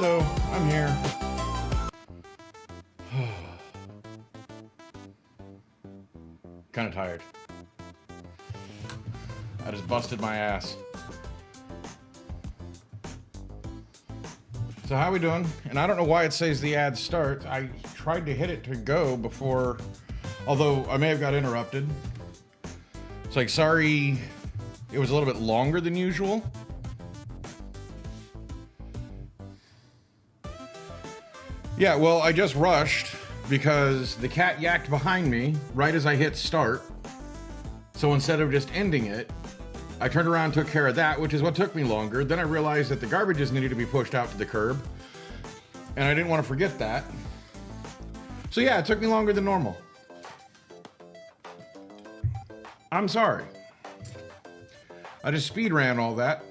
Hello, I'm here. Kind of tired. I just busted my ass. So how we doing? And I don't know why it says the ad start. I tried to hit it to go before, although I may have got interrupted. It's like, sorry, it was a little bit longer than usual. Yeah, well, I just rushed because the cat yacked behind me right as I hit start. So instead of just ending it, I turned around and took care of that, which is what took me longer. Then I realized that the garbages needed to be pushed out to the curb, and I didn't want to forget that. So yeah, it took me longer than normal. I'm sorry. I just speed ran all that.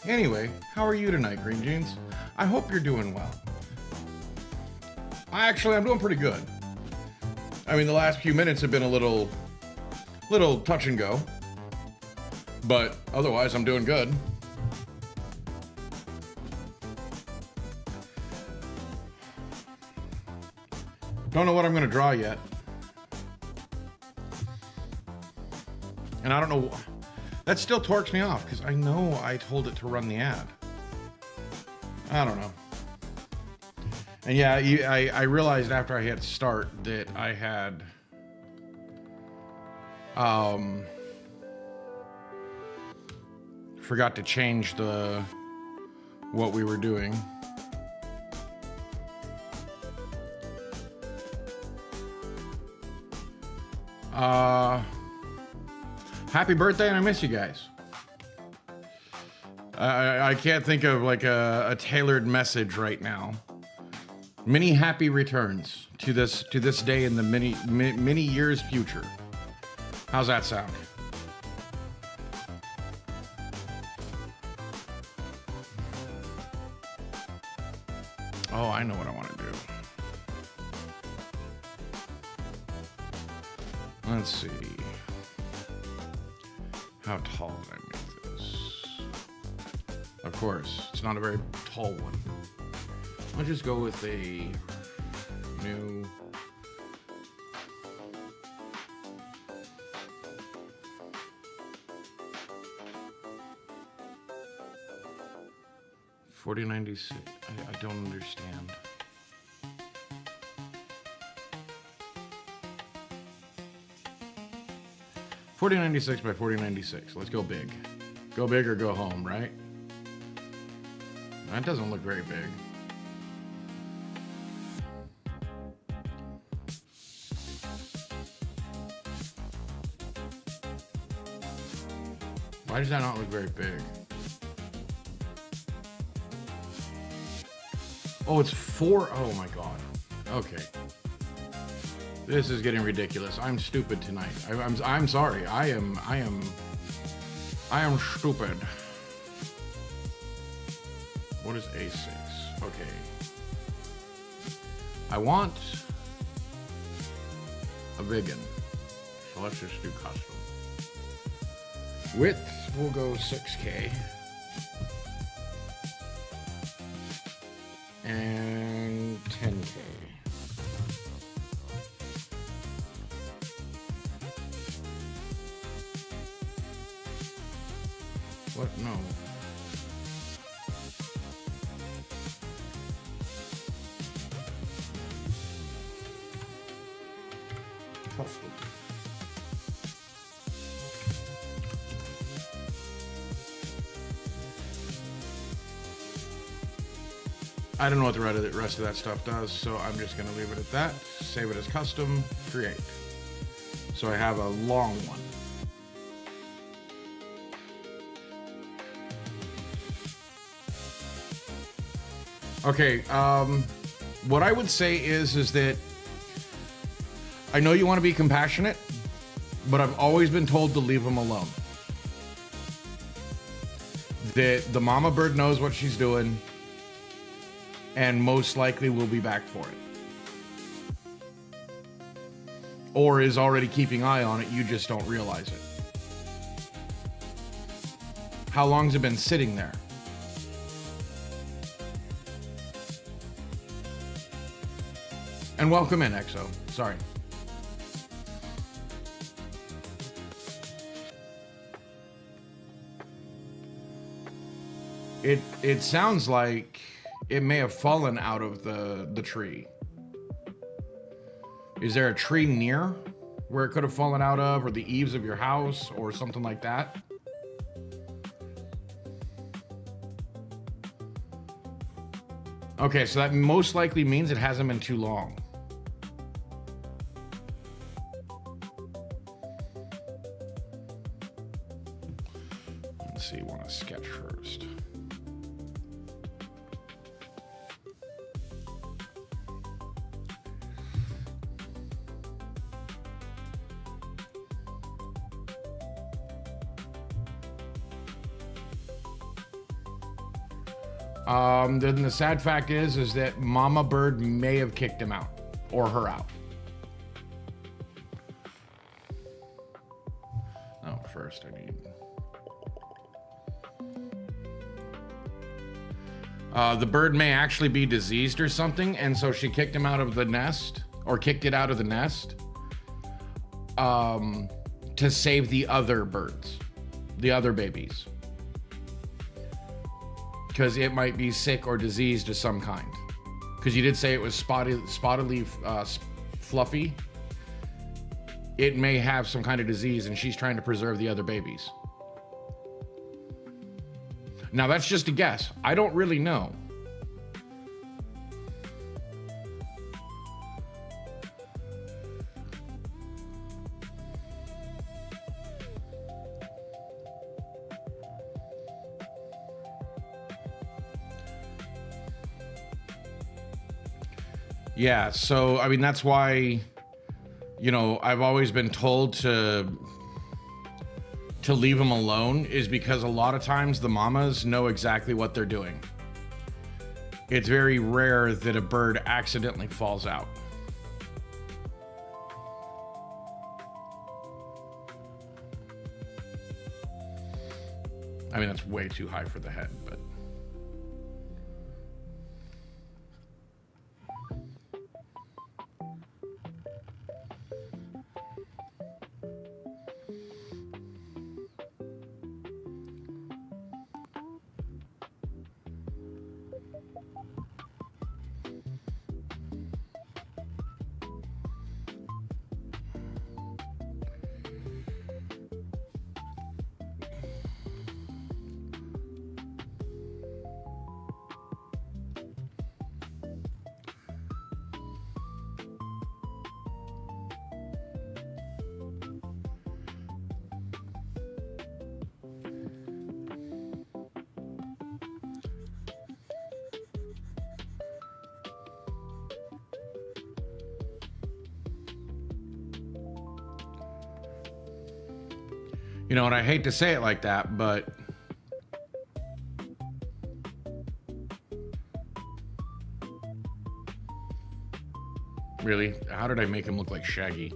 Anyway, how are you tonight, Green Jeans? I hope you're doing well. I'm doing pretty good. I mean, the last few minutes have been a little touch and go, but otherwise I'm doing good. Don't know what I'm going to draw yet. And I don't know, that still torques me off because I know I told it to run the ad. I don't know. And yeah, I realized after I hit start that I had forgot to change what we were doing. Happy birthday, and I miss you guys. I can't think of like a tailored message right now. Many happy returns to this day in the many years future. How's that sound? Oh, I know what I want to do. Let's see. How tall did I make this? Of course, it's not a very tall one. I'll just go with a new... $40.96. I don't understand. $40.96 by $40.96. Let's go big. Go big or go home, right? That doesn't look very big. Why does that not look very big? Oh, it's 4. Oh my god. Okay. This is getting ridiculous. I'm stupid tonight. I'm sorry. I am stupid. What is A6? Okay. I want a vegan. So let's just do custom. Width, we'll go 6K. And 10K. What? No. Custom. I don't know what the rest of that stuff does, so I'm just going to leave it at that. Save it as custom, create. So I have a long one. Okay, what I would say is that I know you want to be compassionate, but I've always been told to leave them alone. That the mama bird knows what she's doing, and most likely will be back for it. Or is already keeping eye on it, you just don't realize it. How long's it been sitting there? And welcome in, EXO. Sorry. It sounds like it may have fallen out of the tree. Is there a tree near where it could have fallen out of, or the eaves of your house, or something like that? Okay, so that most likely means it hasn't been too long. Let's see, I want to sketch first. Then the sad fact is that Mama Bird may have kicked him out, or her out. Oh, first I need... the bird may actually be diseased or something, and so she kicked him out of the nest, or kicked it out of the nest, to save the other birds, the other babies. Because it might be sick or diseased of some kind. Because you did say it was spottedly fluffy. It may have some kind of disease, and she's trying to preserve the other babies. Now, that's just a guess. I don't really know. Yeah, so, I mean, that's why, you know, I've always been told to leave them alone, is because a lot of times the mamas know exactly what they're doing. It's very rare that a bird accidentally falls out. I mean, that's way too high for the head, but... You know, and I hate to say it like that, but really, how did I make him look like Shaggy?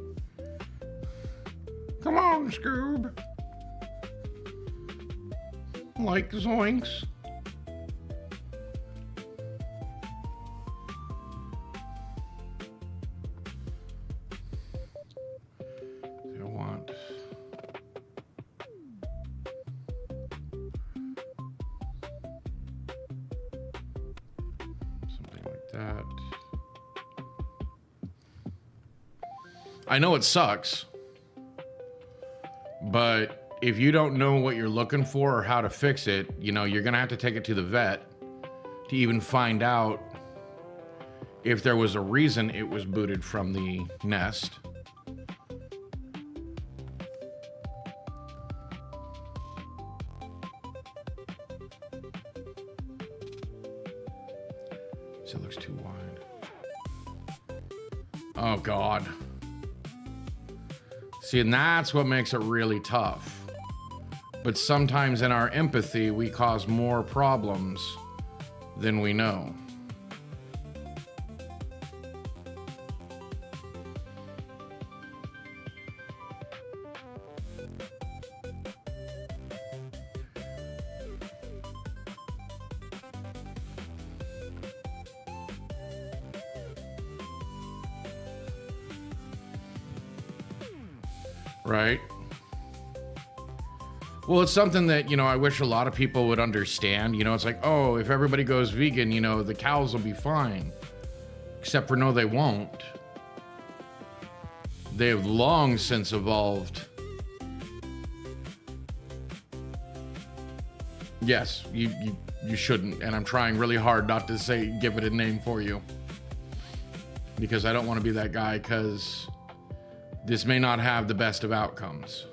Come on, Scoob. Like Zoinks. I know it sucks, but if you don't know what you're looking for or how to fix it, you know, you're gonna have to take it to the vet to even find out if there was a reason it was booted from the nest. So it looks too wide. Oh God. See, and that's what makes it really tough. But sometimes in our empathy, we cause more problems than we know. right? Well, it's something that, I wish a lot of people would understand. It's like, oh, if everybody goes vegan, the cows will be fine. Except for no, they won't. They have long since evolved. Yes, you shouldn't, and I'm trying really hard not to give it a name for you. Because I don't want to be that guy, because this may not have the best of outcomes.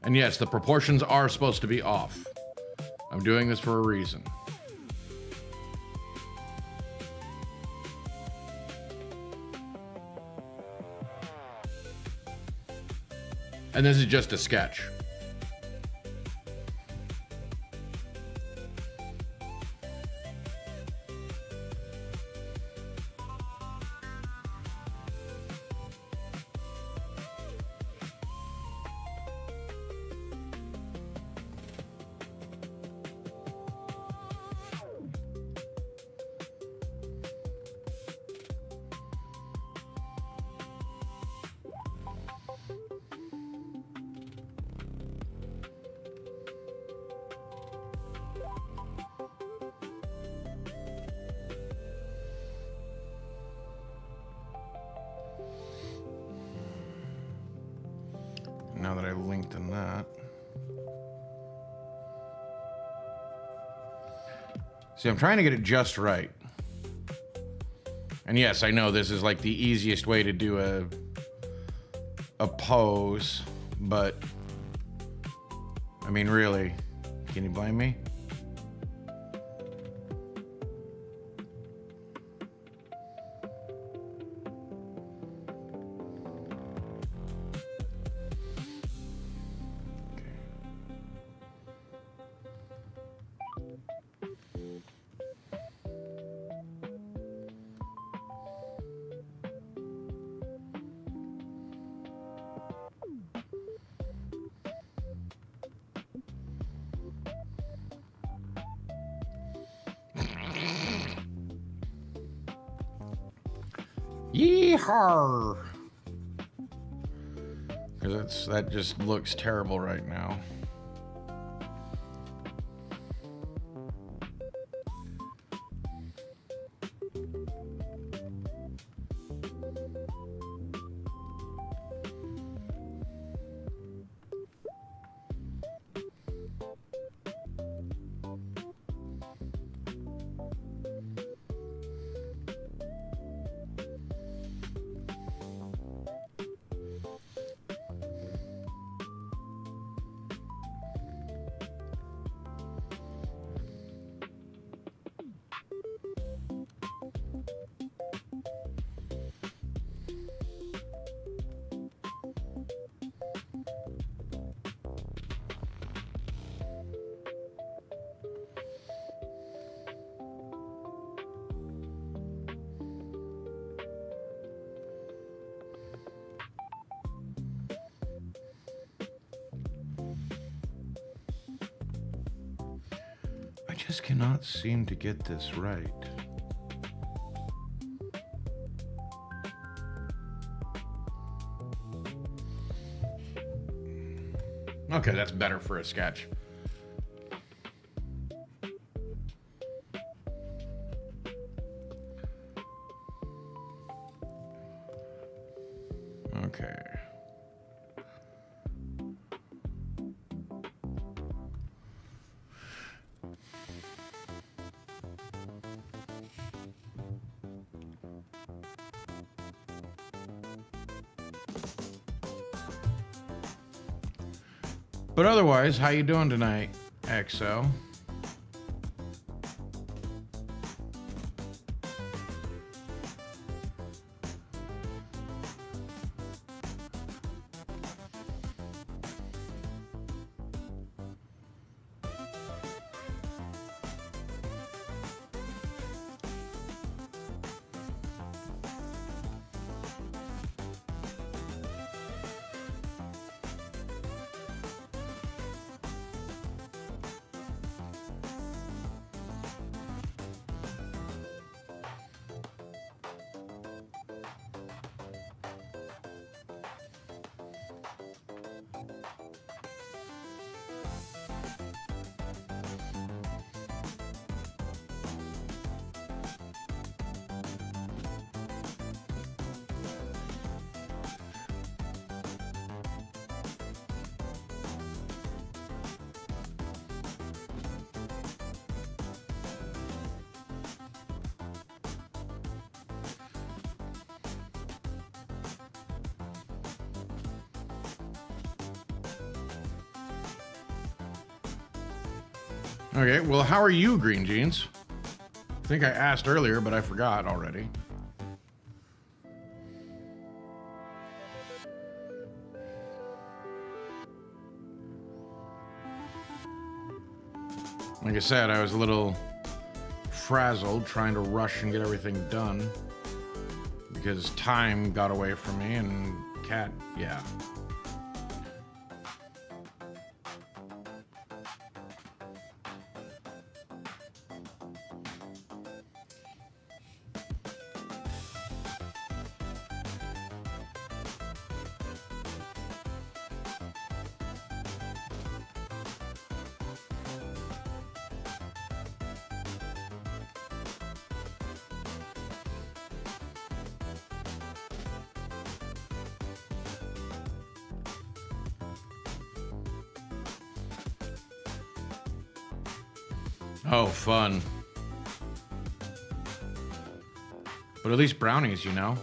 And yes, the proportions are supposed to be off. I'm doing this for a reason. And this is just a sketch. Now that I linked in that. See, I'm trying to get it just right. And yes, I know this is like the easiest way to do a pose, but I mean, really, can you blame me? Yeehaw! Because that just looks terrible right now. I just cannot seem to get this right. Okay, that's better for a sketch. Okay. But otherwise, how you doing tonight, XO? Okay, well, how are you, Green Jeans? I think I asked earlier, but I forgot already. Like I said, I was a little frazzled trying to rush and get everything done because time got away from me and cat, yeah. Oh, fun. But at least brownies, you know?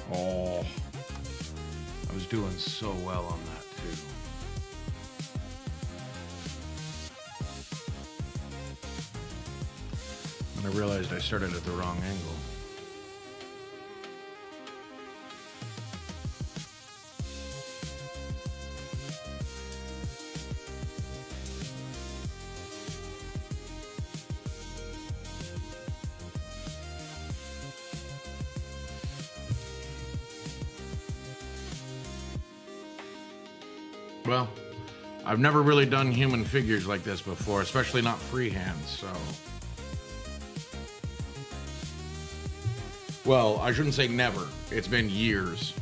Oh, I was doing so well on that too. And I realized I started at the wrong angle. Well, I've never really done human figures like this before, especially not freehand, so. Well, I shouldn't say never. It's been years.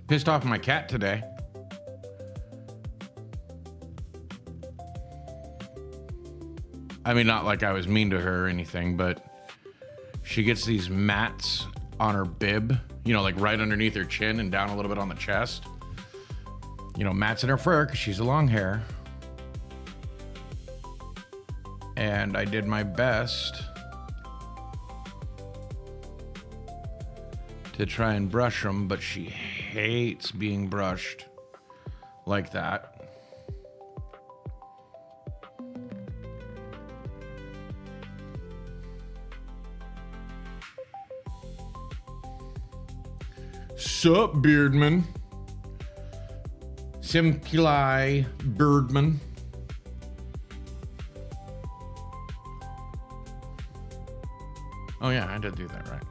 Pissed off my cat today. I mean, not like I was mean to her or anything, but she gets these mats on her bib, you know, like right underneath her chin and down a little bit on the chest. You know, mats in her fur because she's a long hair. And I did my best to try and brush them, but she hates being brushed like that. Sup, Beardman? Simply Birdman. Oh yeah, I did do that, right.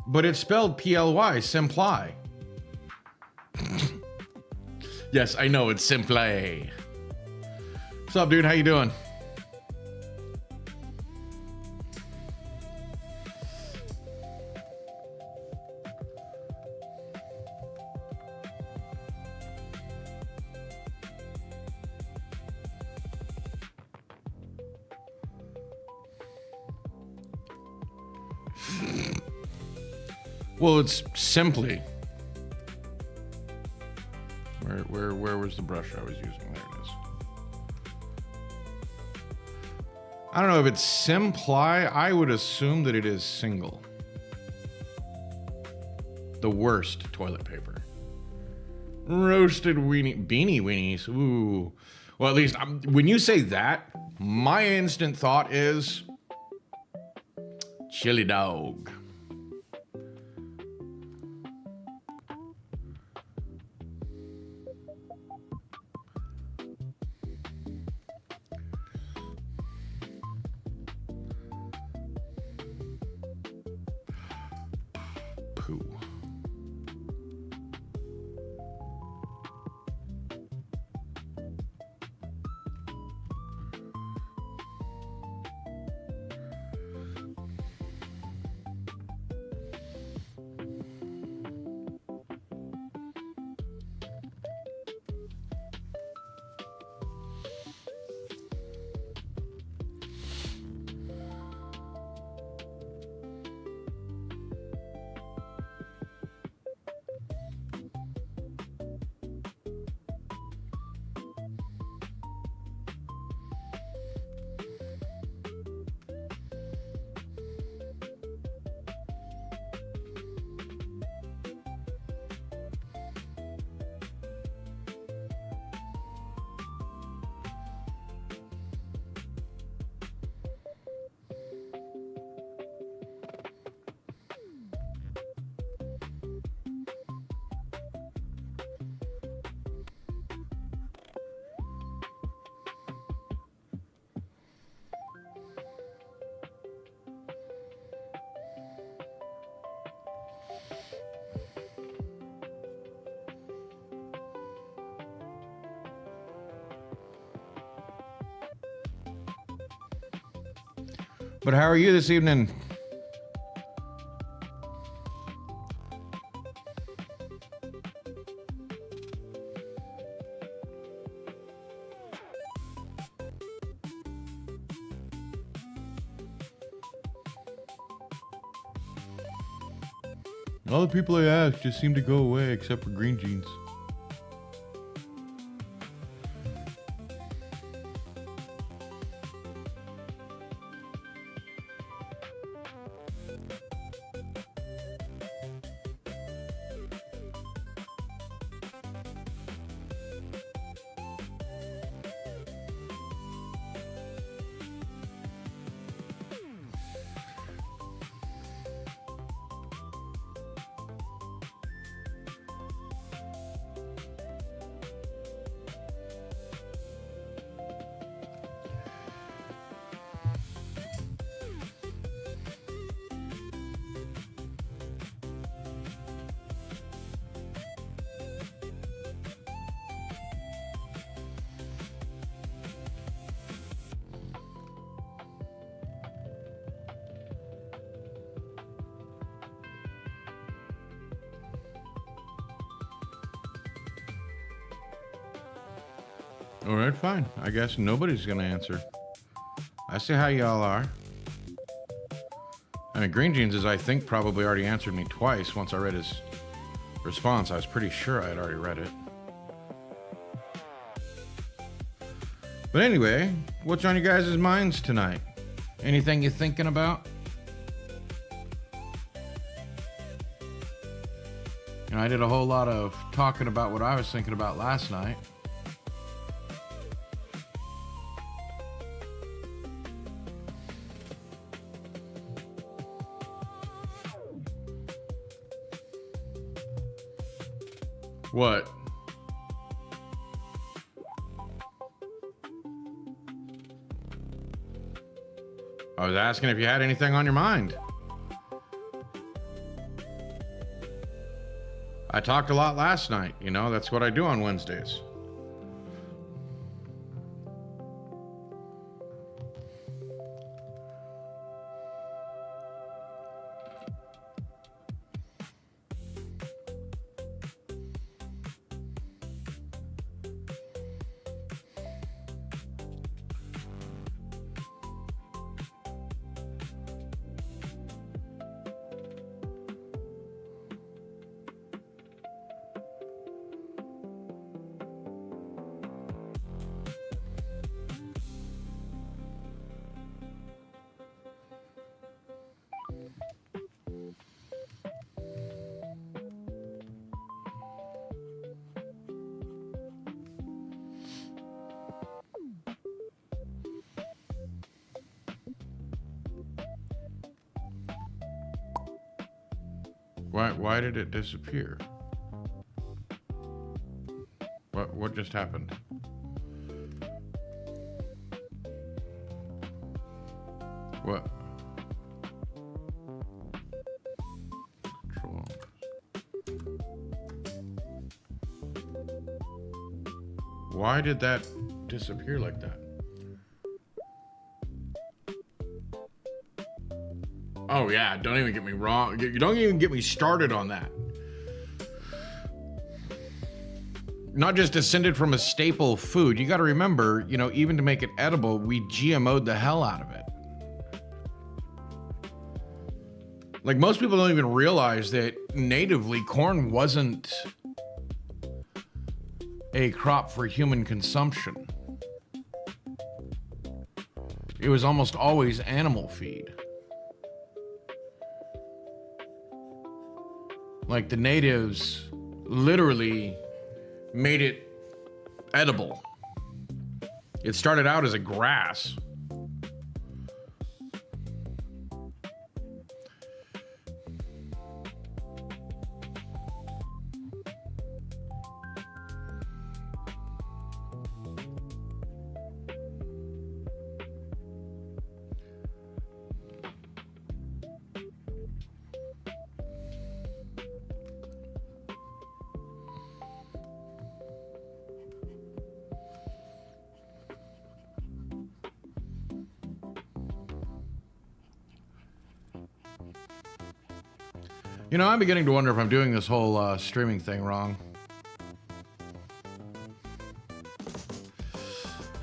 But it's spelled P-L-Y, Simply. Yes, I know, it's Simply. What's up, dude? How you doing? Well, it's simply. Where was the brush I was using? There it is. I don't know if it's Simply. I would assume that it is single. The worst toilet paper. Roasted beanie weenies. Ooh. Well, at least when you say that, my instant thought is chili dog. But how are you this evening? All the people I asked just seem to go away except for Green Jeans. All right, fine. I guess nobody's gonna answer. I see how y'all are. I mean, Green Jeans is, I think, probably already answered me twice. Once I read his response, I was pretty sure I had already read it. But anyway, what's on your guys' minds tonight? Anything you thinking about? You know, I did a whole lot of talking about what I was thinking about last night. What? I was asking if you had anything on your mind. I talked a lot last night, you know, that's what I do on Wednesdays. Why did it disappear? What just happened? What? Control. Why did that disappear like that? Oh yeah, don't even get me wrong. You don't even get me started on that. Not just descended from a staple food. You got to remember, you know, even to make it edible, we GMO'd the hell out of it. Like most people don't even realize that natively corn wasn't a crop for human consumption. It was almost always animal feed. Like the natives literally made it edible. It started out as a grass. You know, I'm beginning to wonder if I'm doing this whole streaming thing wrong.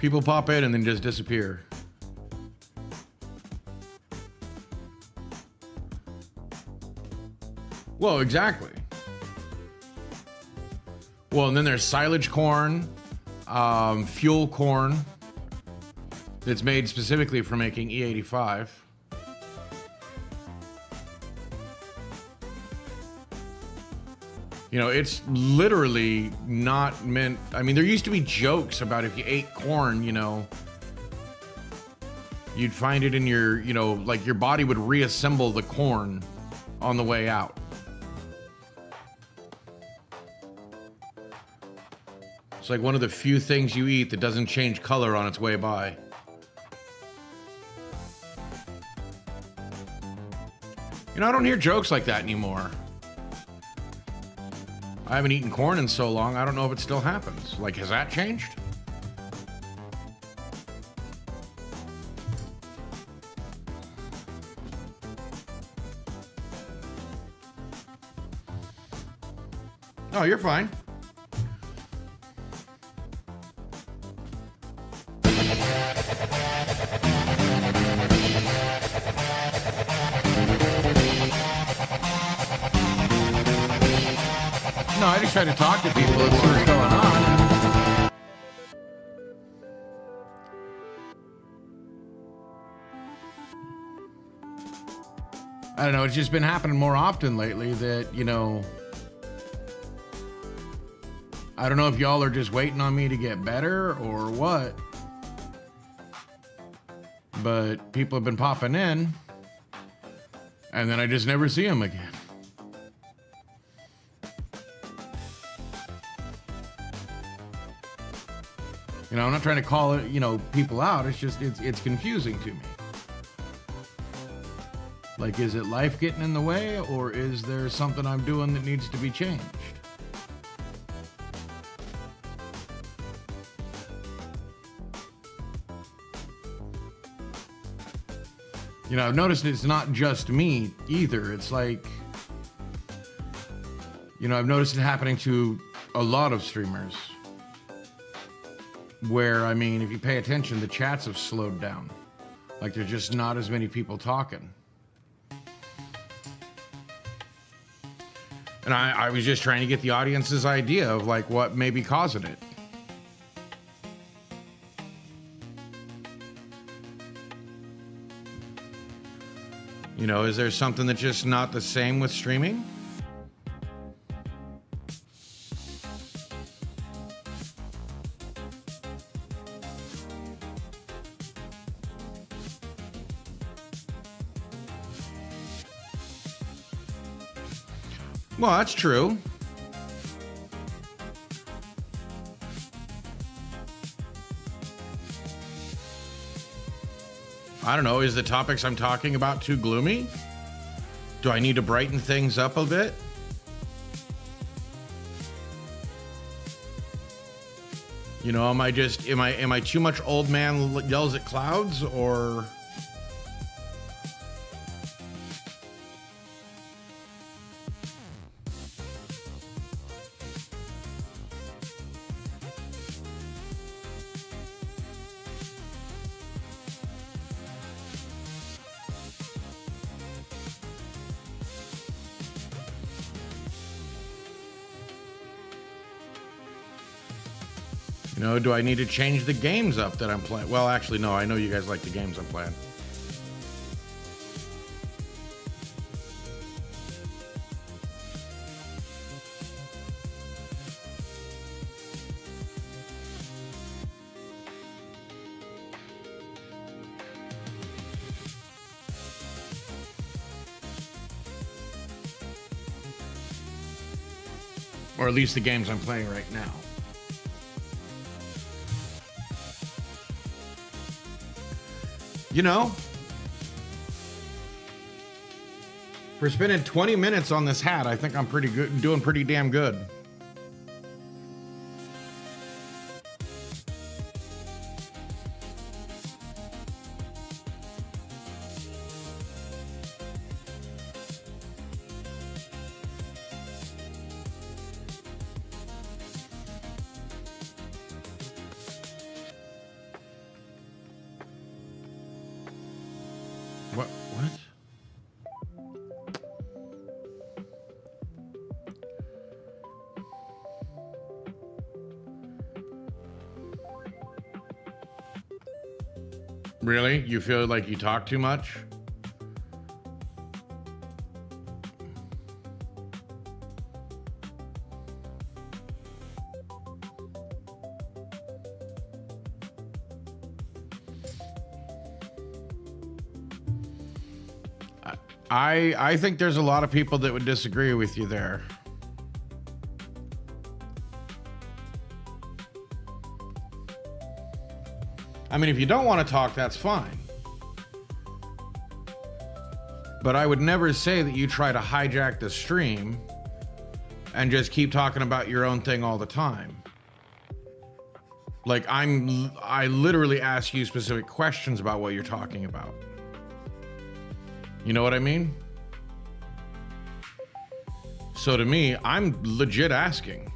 People pop in and then just disappear. Well, exactly. Well, and then there's silage corn, fuel corn that's made specifically for making E85. You know, it's literally not meant. I mean, there used to be jokes about if you ate corn, you know, you'd find it in your, you know, like your body would reassemble the corn on the way out. It's like one of the few things you eat that doesn't change color on its way by. You know, I don't hear jokes like that anymore. I haven't eaten corn in so long, I don't know if it still happens. Like, has that changed? Oh, you're fine. No, I just try to talk to people and see what's going on. I don't know, it's just been happening more often lately that, you know, I don't know if y'all are just waiting on me to get better or what, but people have been popping in and then I just never see them again. You know, I'm not trying to call it, you know, people out. It's just, it's confusing to me. Like, is it life getting in the way, or is there something I'm doing that needs to be changed? You know, I've noticed it's not just me either. It's like, you know, I've noticed it happening to a lot of streamers. Where, I mean, if you pay attention, the chats have slowed down. Like, there's just not as many people talking. And I was just trying to get the audience's idea of, like, what may be causing it. You know, is there something that's just not the same with streaming? Well, that's true. I don't know, is the topics I'm talking about too gloomy? Do I need to brighten things up a bit? You know, am I too much old man yells at clouds, or... You know, do I need to change the games up that I'm playing? Well, actually, no, I know you guys like the games I'm playing. Or at least the games I'm playing right now. You know, for spending 20 minutes on this hat, I think I'm pretty good, doing pretty damn good. What? Really? You feel like you talk too much? I think there's a lot of people that would disagree with you there. I mean, if you don't want to talk, that's fine. But I would never say that you try to hijack the stream and just keep talking about your own thing all the time. Like, I literally ask you specific questions about what you're talking about. You know what I mean? So to me, I'm legit asking.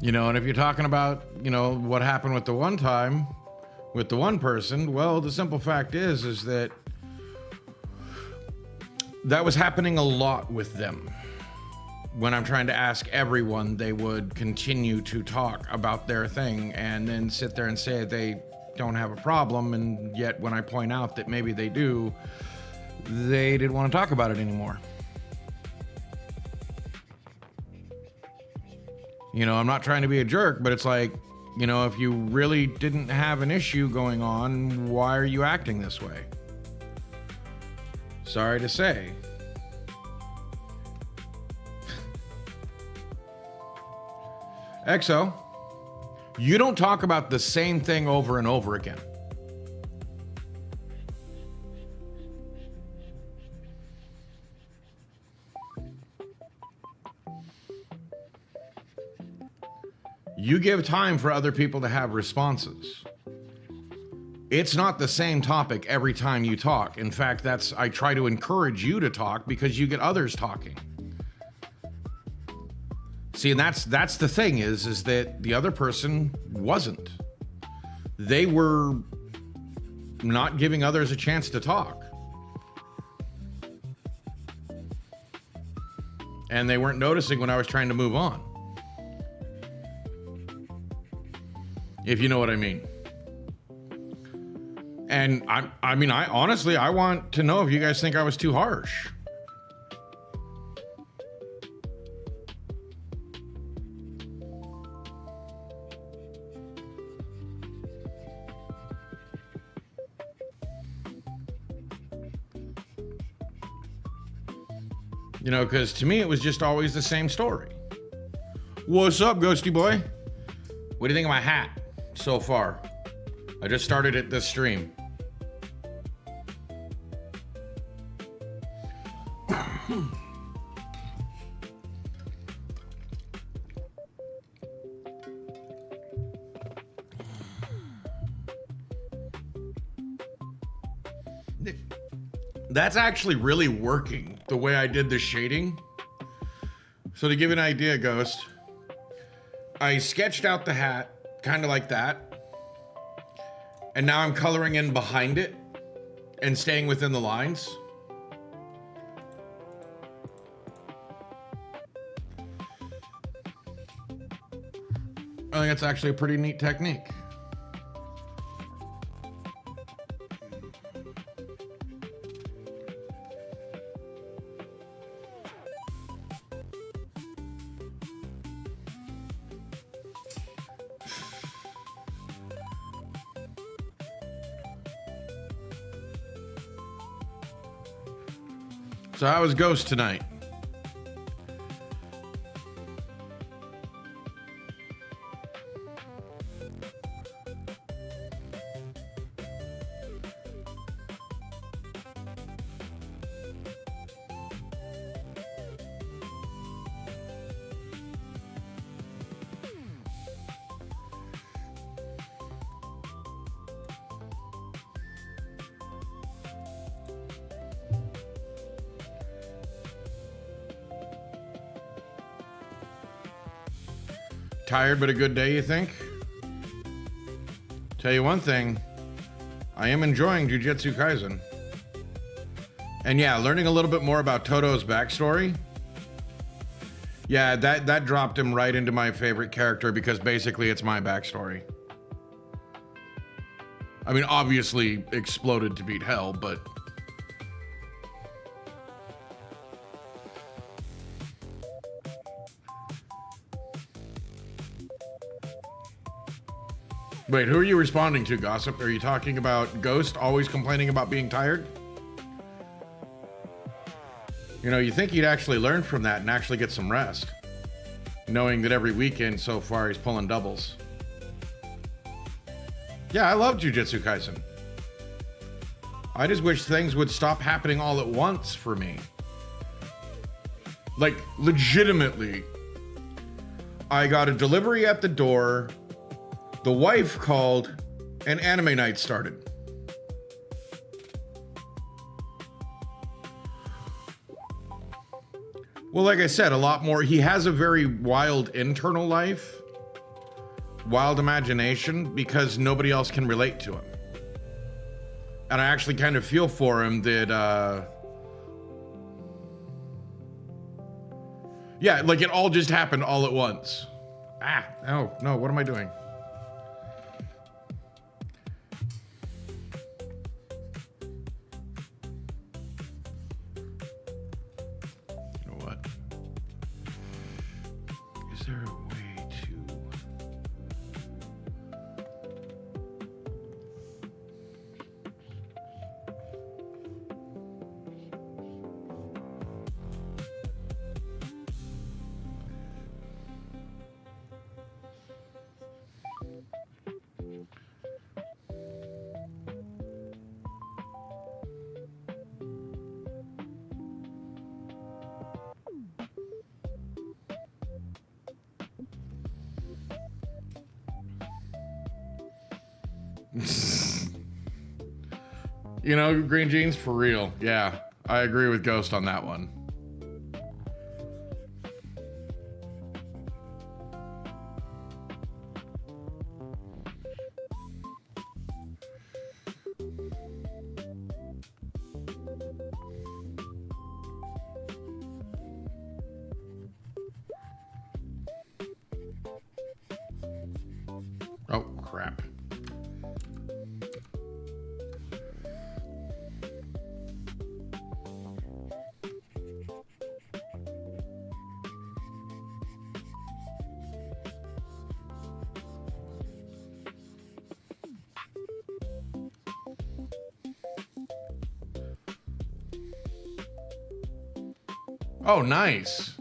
You know, and if you're talking about, you know, what happened with the one time, with the one person, well, the simple fact is that that was happening a lot with them. When I'm trying to ask everyone, they would continue to talk about their thing and then sit there and say they don't have a problem, and yet when I point out that maybe they do, they didn't want to talk about it anymore. You know, I'm not trying to be a jerk, but it's like, you know, if you really didn't have an issue going on, why are you acting this way? Sorry to say. EXO, you don't talk about the same thing over and over again. You give time for other people to have responses. It's not the same topic every time you talk. In fact, I try to encourage you to talk because you get others talking. See, and that's the thing is that the other person wasn't. They were not giving others a chance to talk. And they weren't noticing when I was trying to move on. If you know what I mean. And I mean, honestly, I want to know if you guys think I was too harsh. You know, because to me, it was just always the same story. What's up, Ghosty Boy? What do you think of my hat so far? I just started it this stream. That's actually really working, the way I did the shading. So to give you an idea, Ghost, I sketched out the hat, kind of like that. And now I'm coloring in behind it and staying within the lines. I think it's actually a pretty neat technique. So how was Ghost tonight? Tired, but a good day, you think? Tell you one thing, I am enjoying Jujutsu Kaisen. And yeah, learning a little bit more about Toto's backstory. Yeah, that dropped him right into my favorite character because basically it's my backstory. I mean, obviously exploded to beat hell, but... Wait, who are you responding to, Gossip? Are you talking about Ghost always complaining about being tired? You know, you think he'd actually learn from that and actually get some rest. Knowing that every weekend so far he's pulling doubles. Yeah, I love Jujutsu Kaisen. I just wish things would stop happening all at once for me. Like, legitimately. I got a delivery at the door. The wife called, and anime night started. Well, like I said, a lot more. He has a very wild internal life, wild imagination, because nobody else can relate to him. And I actually kind of feel for him that, yeah, like it all just happened all at once. No, what am I doing? You know, green jeans for real. Yeah, I agree with Ghost on that one. Oh, crap. Oh, nice.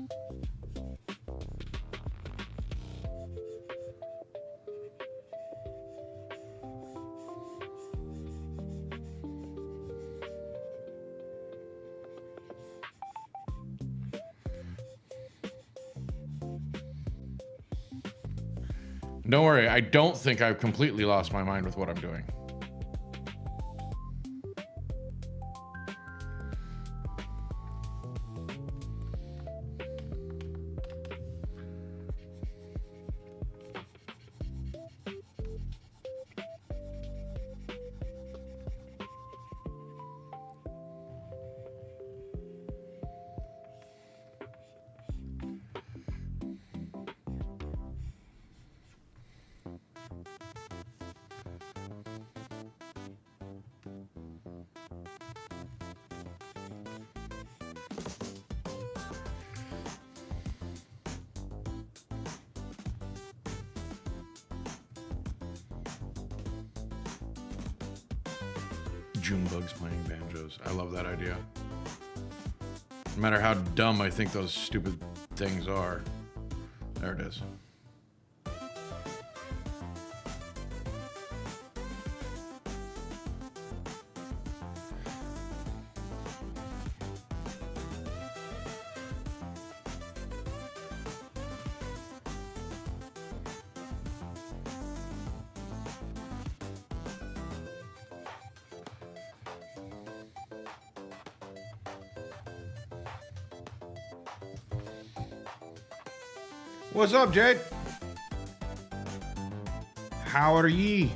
Don't worry, I don't think I've completely lost my mind with what I'm doing. Junebugs playing banjos. I love that idea. No matter how dumb I think those stupid things are. There it is. What's up, Jade? How are ye?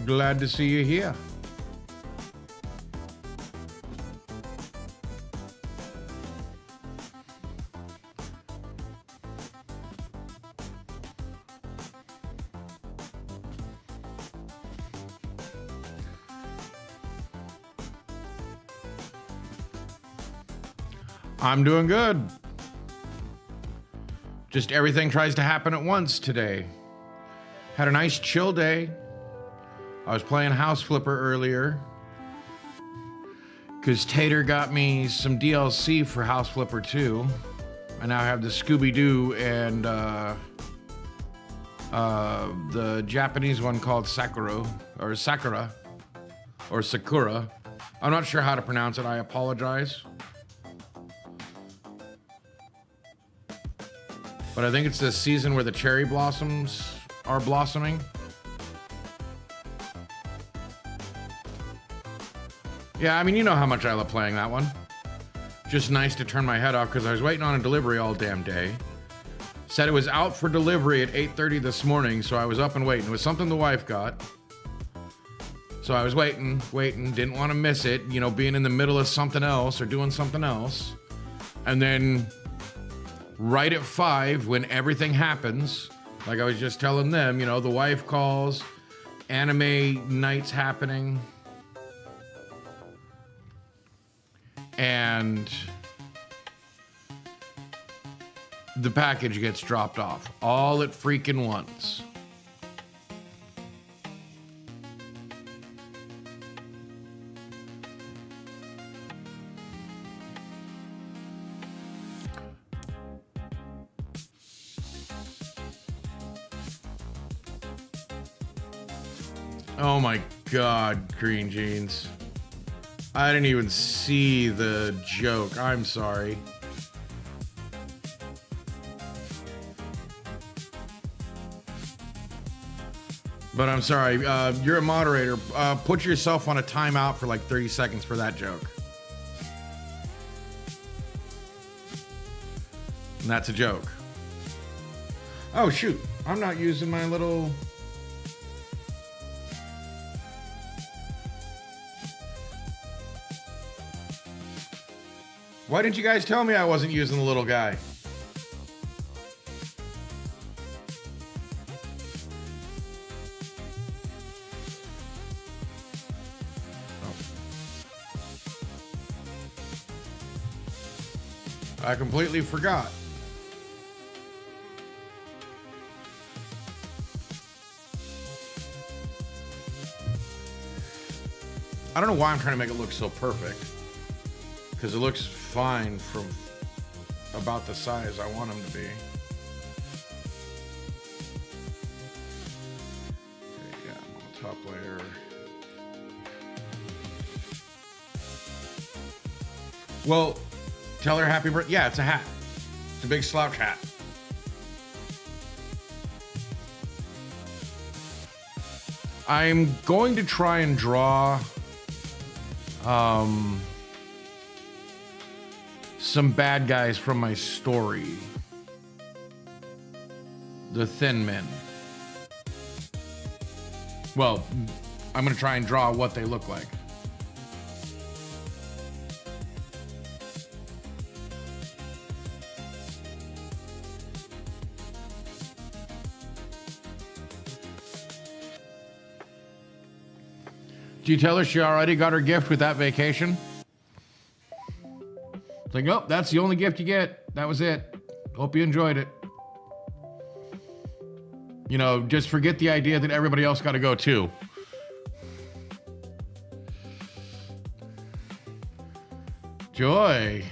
Glad to see you here. I'm doing good. Just everything tries to happen at once today. Had a nice chill day. I was playing House Flipper earlier because Tater got me some DLC for House Flipper 2. I now have the Scooby-Doo and the Japanese one called Sakura. I'm not sure how to pronounce it. I apologize. But I think it's the season where the cherry blossoms are blossoming. Yeah, I mean, you know how much I love playing that one. Just nice to turn my head off because I was waiting on a delivery all damn day. Said it was out for delivery at 8:30 this morning, so I was up and waiting. It was something the wife got. So I was waiting, didn't want to miss it, you know, being in the middle of something else or doing something else. And then right at 5, when everything happens, like I was just telling them, you know, the wife calls, anime night's happening, and the package gets dropped off all at freaking once. Oh my God, Green Jeans. I didn't even see the joke. I'm sorry. But I'm sorry, you're a moderator. Put yourself on a timeout for like 30 seconds for that joke. And that's a joke. Oh, shoot. I'm not using my little... Why didn't you guys tell me I wasn't using the little guy? I completely forgot. I don't know why I'm trying to make it look so perfect. Because it looks fine from about the size I want them to be. Okay, yeah, I'm on the top layer. Well, tell her happy birthday. Yeah, it's a hat. It's a big slouch hat. I'm going to try and draw some bad guys from my story. The Thin Men. Well, I'm going to try and draw what they look like. Did you tell her she already got her gift with that vacation? It's like, oh, that's the only gift you get. That was it. Hope you enjoyed it. You know, just forget the idea that everybody else got to go too. Joy.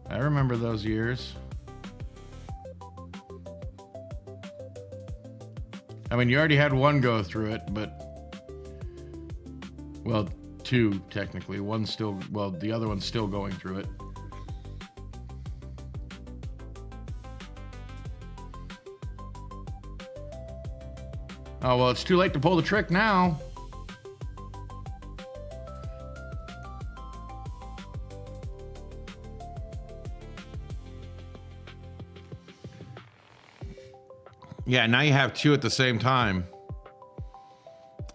I remember those years. I mean, you already had one go through it, but... Well, two, technically. One's still... Well, the other one's still going through it. Oh, well, it's too late to pull the trick now. Yeah, now you have two at the same time.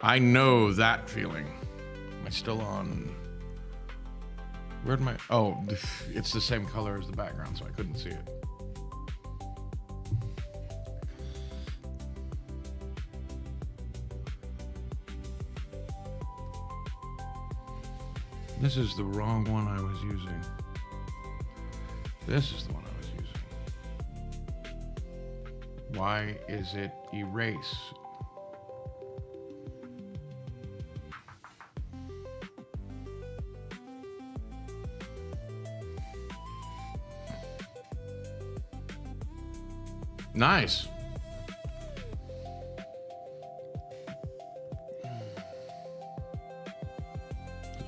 I know that feeling. Am I still on? Where'd my... Oh, it's the same color as the background, so I couldn't see it. This is the wrong one I was using. This is the one I was using. Why is it erase? Nice.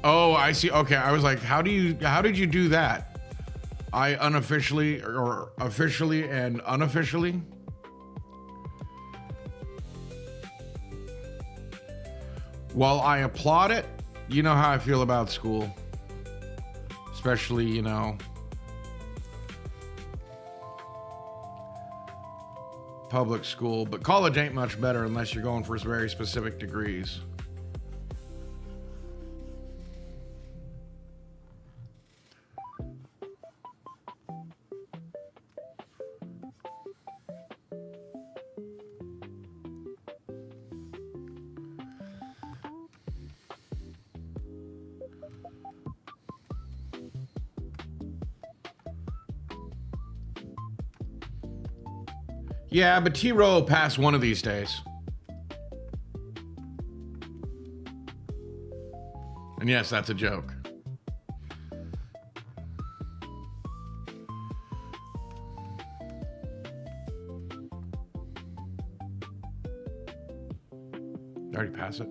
Oh, I see. Okay, I was like, how did you do that? I unofficially or officially and unofficially? While I applaud it, you know how I feel about school. Especially, you know, public school, but college ain't much better unless you're going for very specific degrees. Yeah, but T-Row will pass one of these days. And yes, that's a joke. Did I already pass it?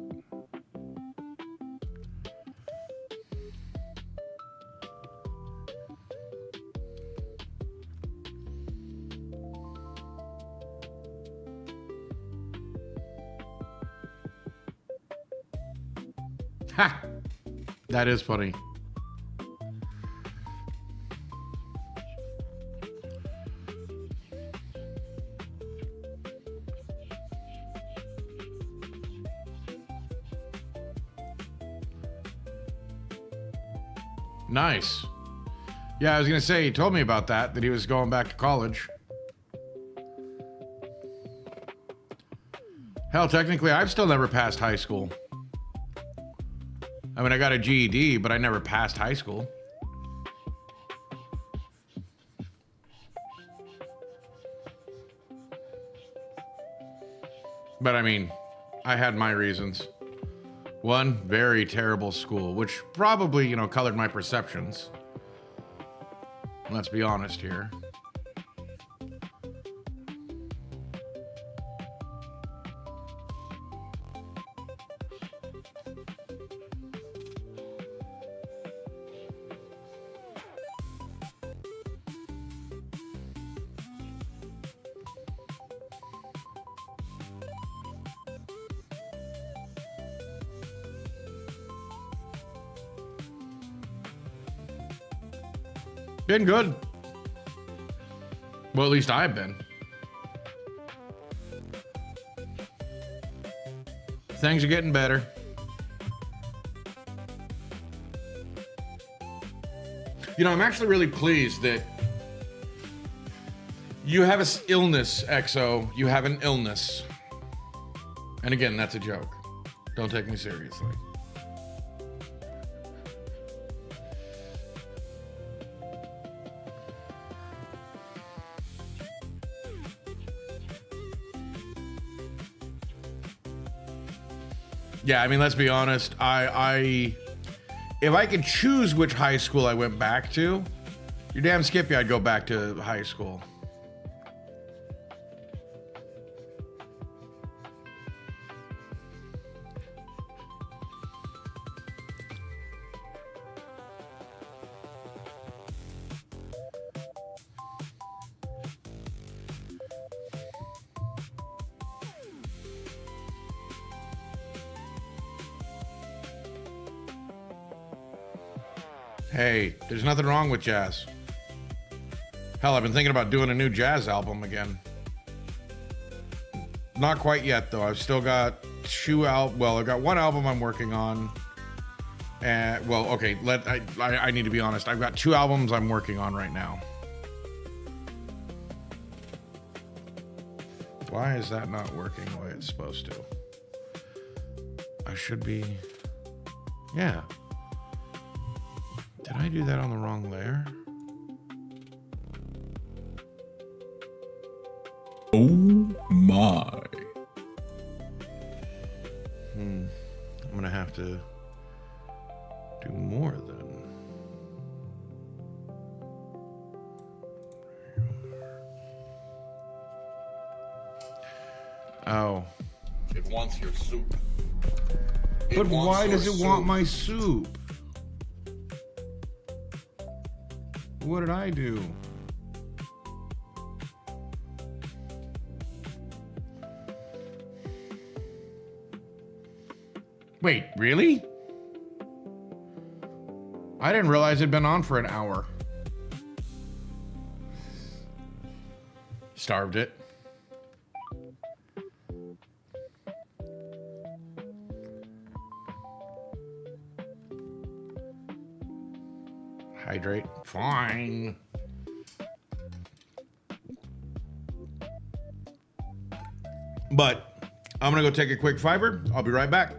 Ha! That is funny. Nice. Yeah, I was going to say, he told me about that he was going back to college. Hell, technically, I've still never passed high school. I mean, I got a GED, but I never passed high school. But I mean, I had my reasons. One, very terrible school, which probably, you know, colored my perceptions. Let's be honest here. Been good. Well, at least I've been. Things are getting better. You know, I'm actually really pleased that you have an illness, XO. You have an illness. And again, that's a joke. Don't take me seriously. Yeah, I mean, let's be honest. If I could choose which high school I went back to, you're damn skippy I'd go back to high school. Hey, there's nothing wrong with jazz. Hell, I've been thinking about doing a new jazz album again. Not quite yet, though. I've still got I've got one album I'm working on. And, well, okay, I need to be honest. I've got 2 albums I'm working on right now. Why is that not working the way it's supposed to? I should be... Yeah. Did I do that on the wrong layer? Oh my. I'm gonna have to do more then. Oh. It wants your soup. But why does it want my soup? What did I do? Wait, really? I didn't realize it'd been on for an hour. Starved it. Hydrate. Fine. But I'm gonna go take a quick fiber. I'll be right back.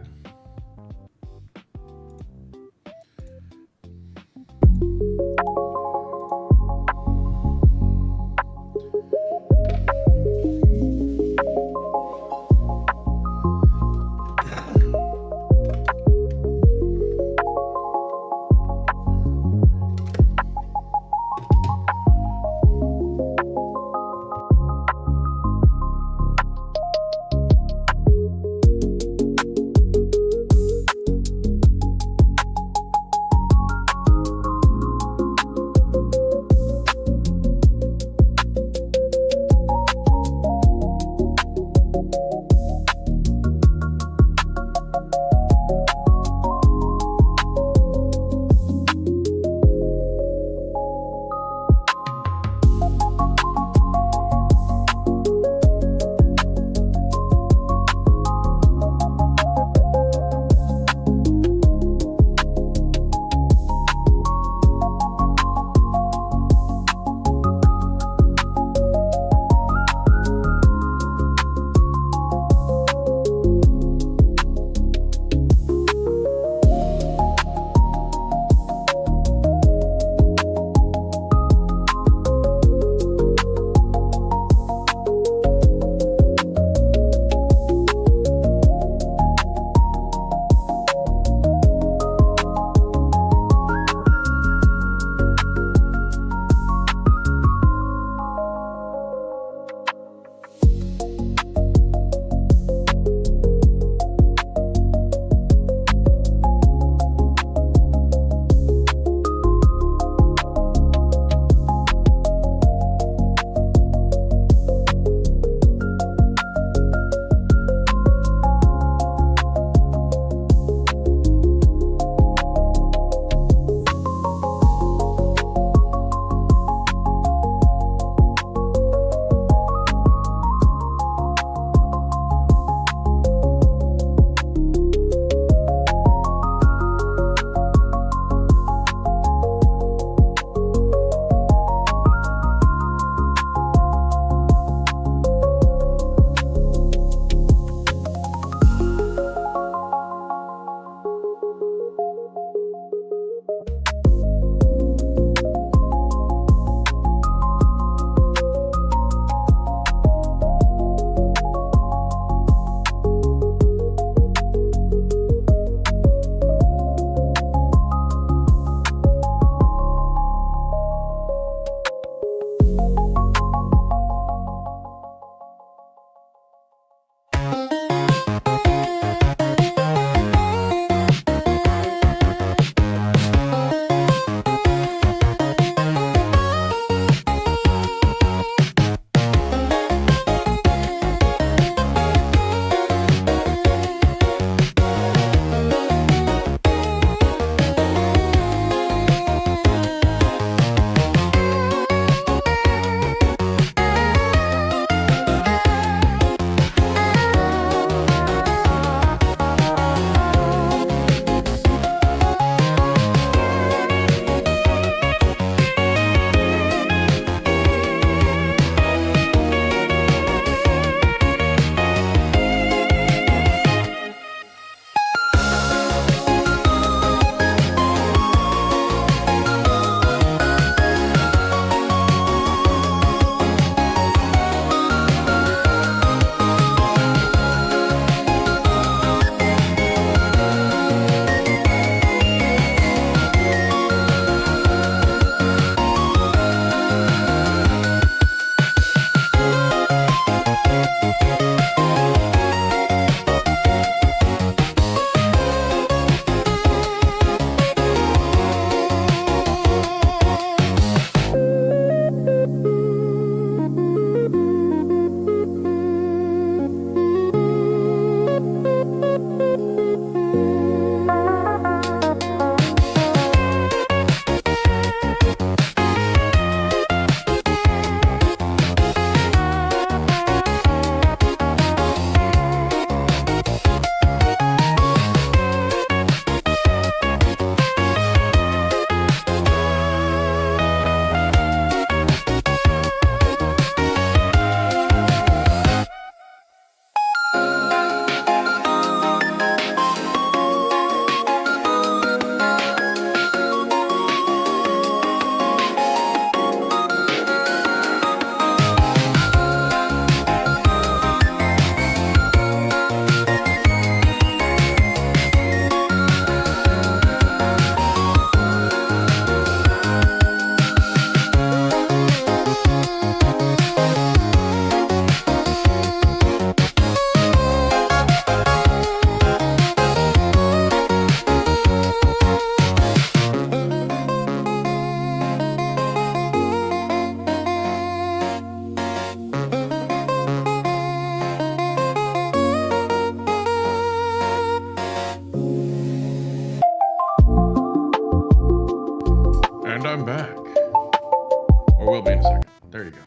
Or will be in a second. There you go.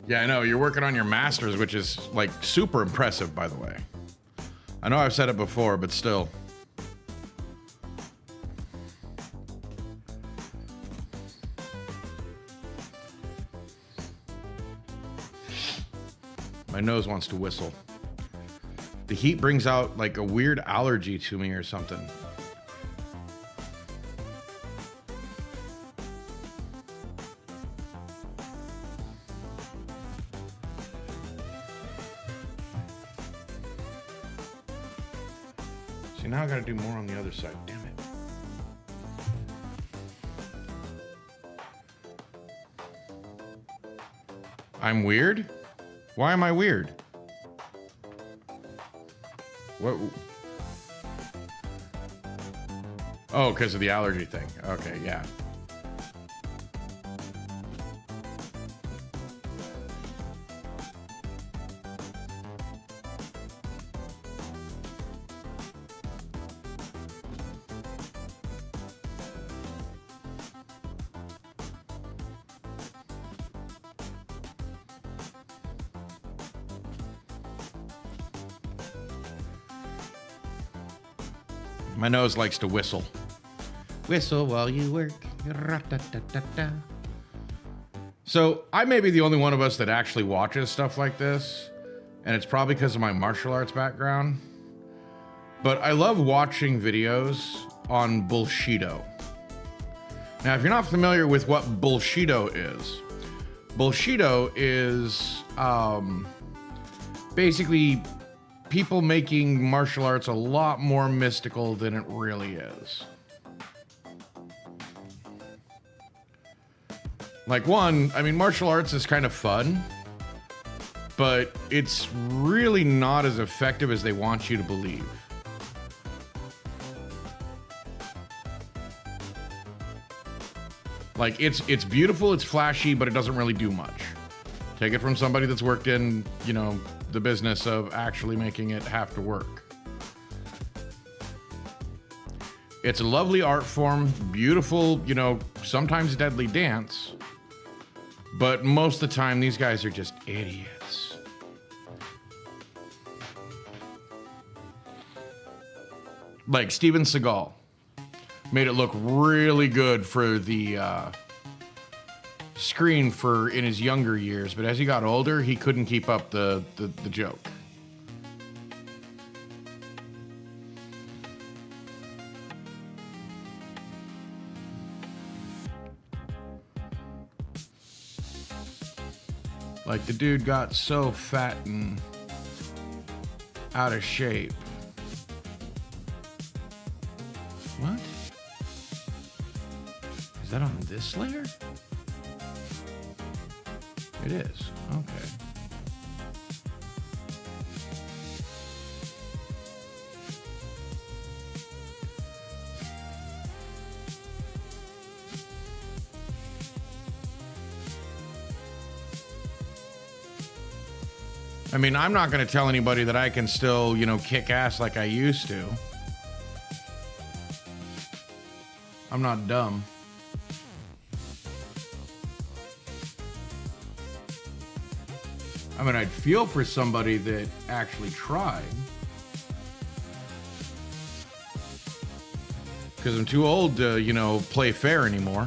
Yeah, I know. You're working on your master's, which is like super impressive, by the way. I know I've said it before, but still. My nose wants to whistle. The heat brings out like a weird allergy to me or something. See, now I gotta do more on the other side. Damn it. I'm weird? Why am I weird? What? Oh, because of the allergy thing. Okay, yeah. My nose likes to whistle. Whistle while you work. Ra-da-da-da-da. So I may be the only one of us that actually watches stuff like this, and it's probably because of my martial arts background. But I love watching videos on Bullshido. Now, if you're not familiar with what Bullshido is basically people making martial arts a lot more mystical than it really is. Like, one, I mean, martial arts is kind of fun, but it's really not as effective as they want you to believe. Like, it's beautiful, it's flashy, but it doesn't really do much. Take it from somebody that's worked in, you know, the business of actually making it have to work. It's a lovely art form, beautiful, you know, sometimes deadly dance, but most of the time these guys are just idiots. Like Steven Seagal made it look really good for the screen for in his younger years, but as he got older, he couldn't keep up the joke. Like, the dude got so fat and out of shape. What? Is that on this layer? It is. Okay. I mean, I'm not going to tell anybody that I can still, you know, kick ass like I used to. I'm not dumb. I mean, I'd feel for somebody that actually tried. Because I'm too old to, you know, play fair anymore.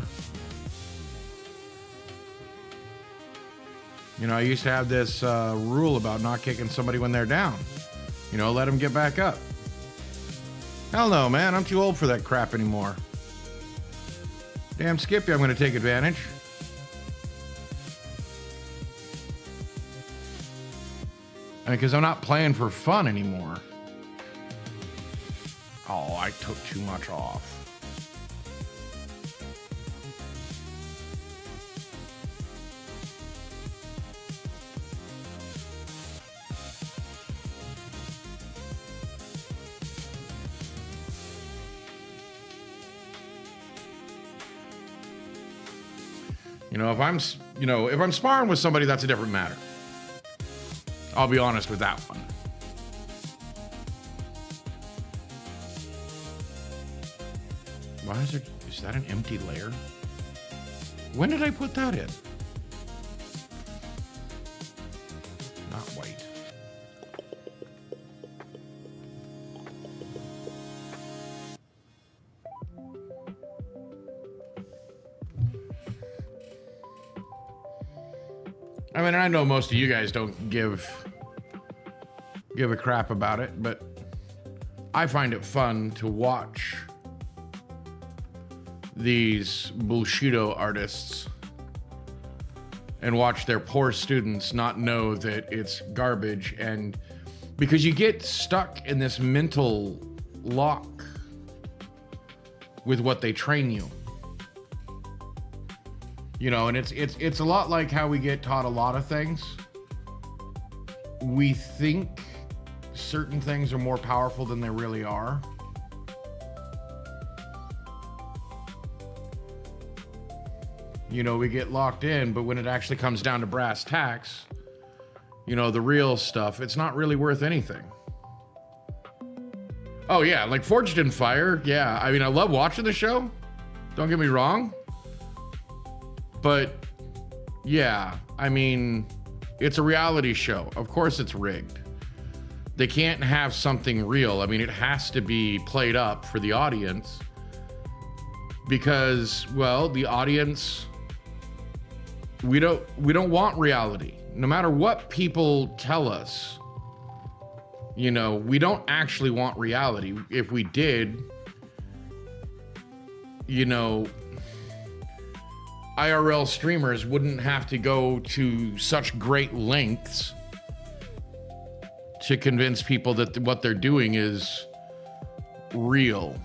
You know, I used to have this rule about not kicking somebody when they're down. You know, let them get back up. Hell no, man. I'm too old for that crap anymore. Damn Skippy, I'm going to take advantage. I mean, because I'm not playing for fun anymore. Oh, I took too much off. You know, if I'm sparring with somebody, that's a different matter. I'll be honest with that one. Why is that an empty layer? When did I put that in? Not white. I mean, I know most of you guys don't give a crap about it, but I find it fun to watch these bullshido artists and watch their poor students not know that it's garbage, and because you get stuck in this mental lock with what they train you. You know, and it's a lot like how we get taught a lot of things. We think certain things are more powerful than they really are. You know, we get locked in, but when it actually comes down to brass tacks, you know, the real stuff, it's not really worth anything. Oh yeah, like Forged in Fire, yeah. I mean, I love watching the show. Don't get me wrong. But yeah, I mean, it's a reality show. Of course it's rigged. They can't have something real. I mean, it has to be played up for the audience because, well, the audience, we don't want reality. No matter what people tell us, you know, we don't actually want reality. If we did, you know, IRL streamers wouldn't have to go to such great lengths to convince people that what they're doing is real.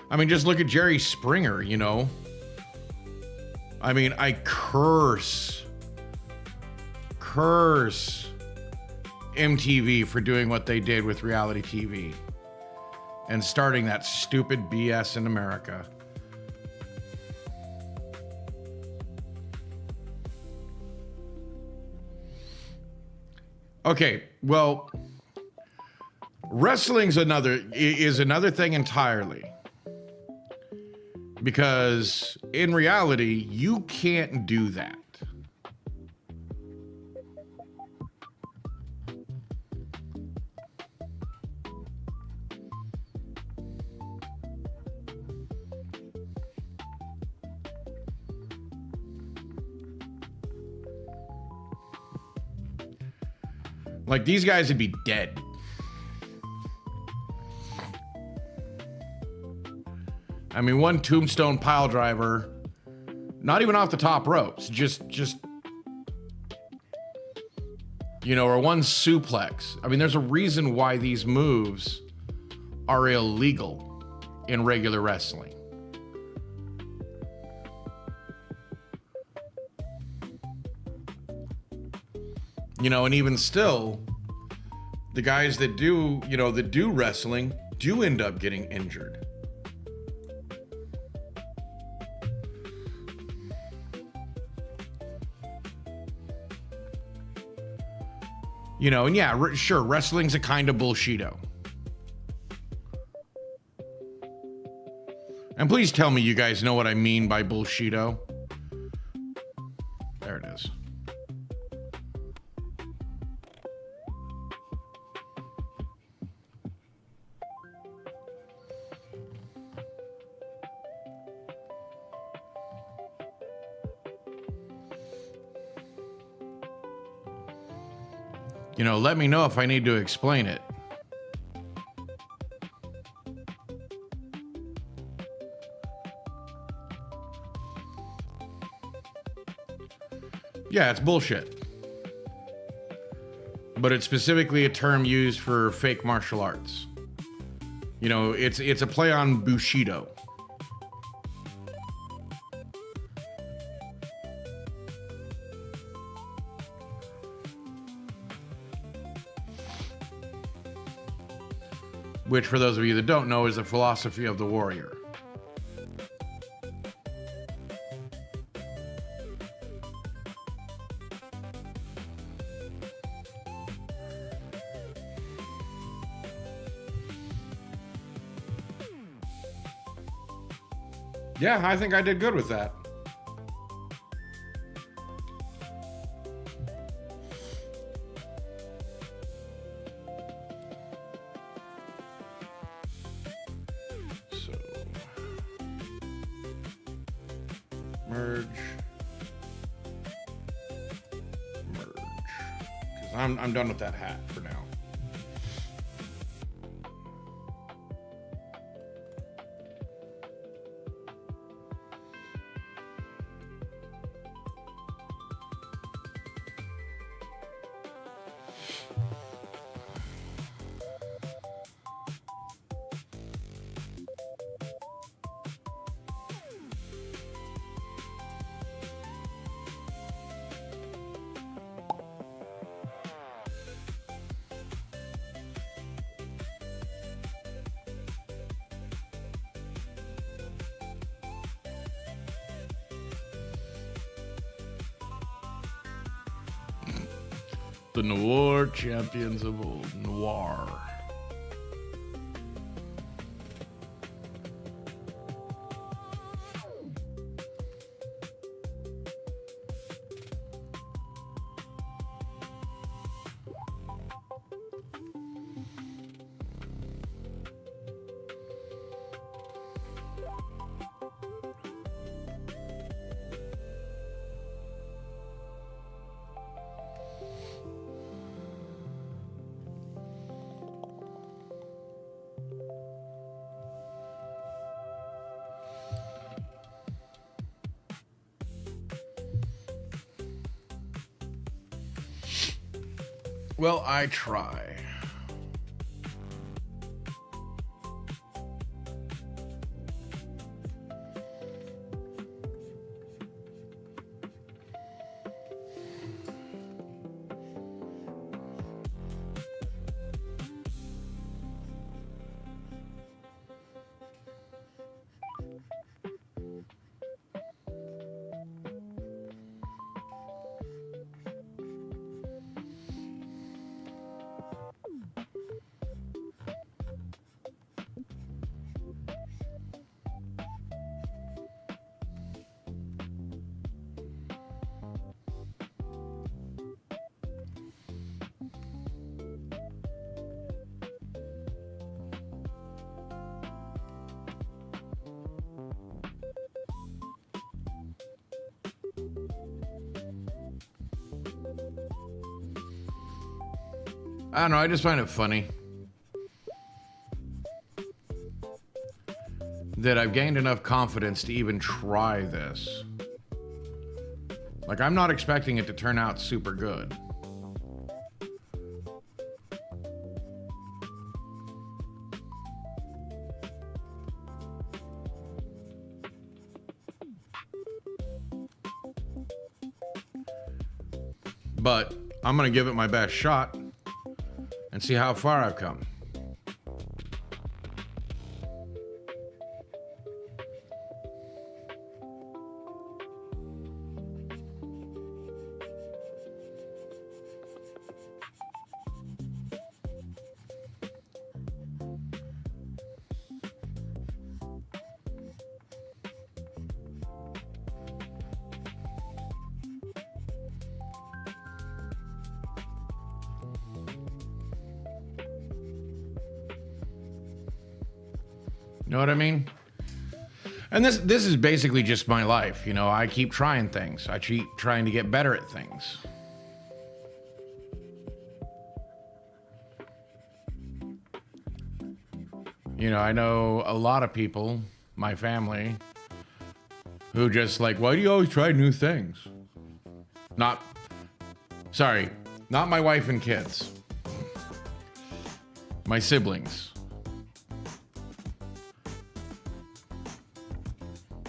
I mean, just look at Jerry Springer, you know. I mean, I curse MTV for doing what they did with reality TV and starting that stupid BS in America. Okay, well, wrestling's another thing entirely. Because in reality, you can't do that. Like, these guys would be dead. I mean, one tombstone pile driver, not even off the top ropes, just, you know, or one suplex. I mean, there's a reason why these moves are illegal in regular wrestling. You know, and even still, the guys that do, you know, that do wrestling do end up getting injured. You know, and yeah, sure, wrestling's a kind of bullshido. And please tell me you guys know what I mean by bullshido. There it is. You know, let me know if I need to explain it. Yeah, it's bullshit. But it's specifically a term used for fake martial arts. You know, it's a play on Bushido. Which, for those of you that don't know, is the philosophy of the warrior. Yeah, I think I did good with that. So, merge. Merge. Because I'm done with that hat for now. The Noir champions of old. Noir. Well, I try. I don't know, I just find it funny that I've gained enough confidence to even try this. Like, I'm not expecting it to turn out super good. But I'm gonna give it my best shot and see how far I've come. You know what I mean? And this is basically just my life. You know, I keep trying things. I keep trying to get better at things. You know, I know a lot of people, my family, who just like, why do you always try new things? Not my wife and kids. My siblings.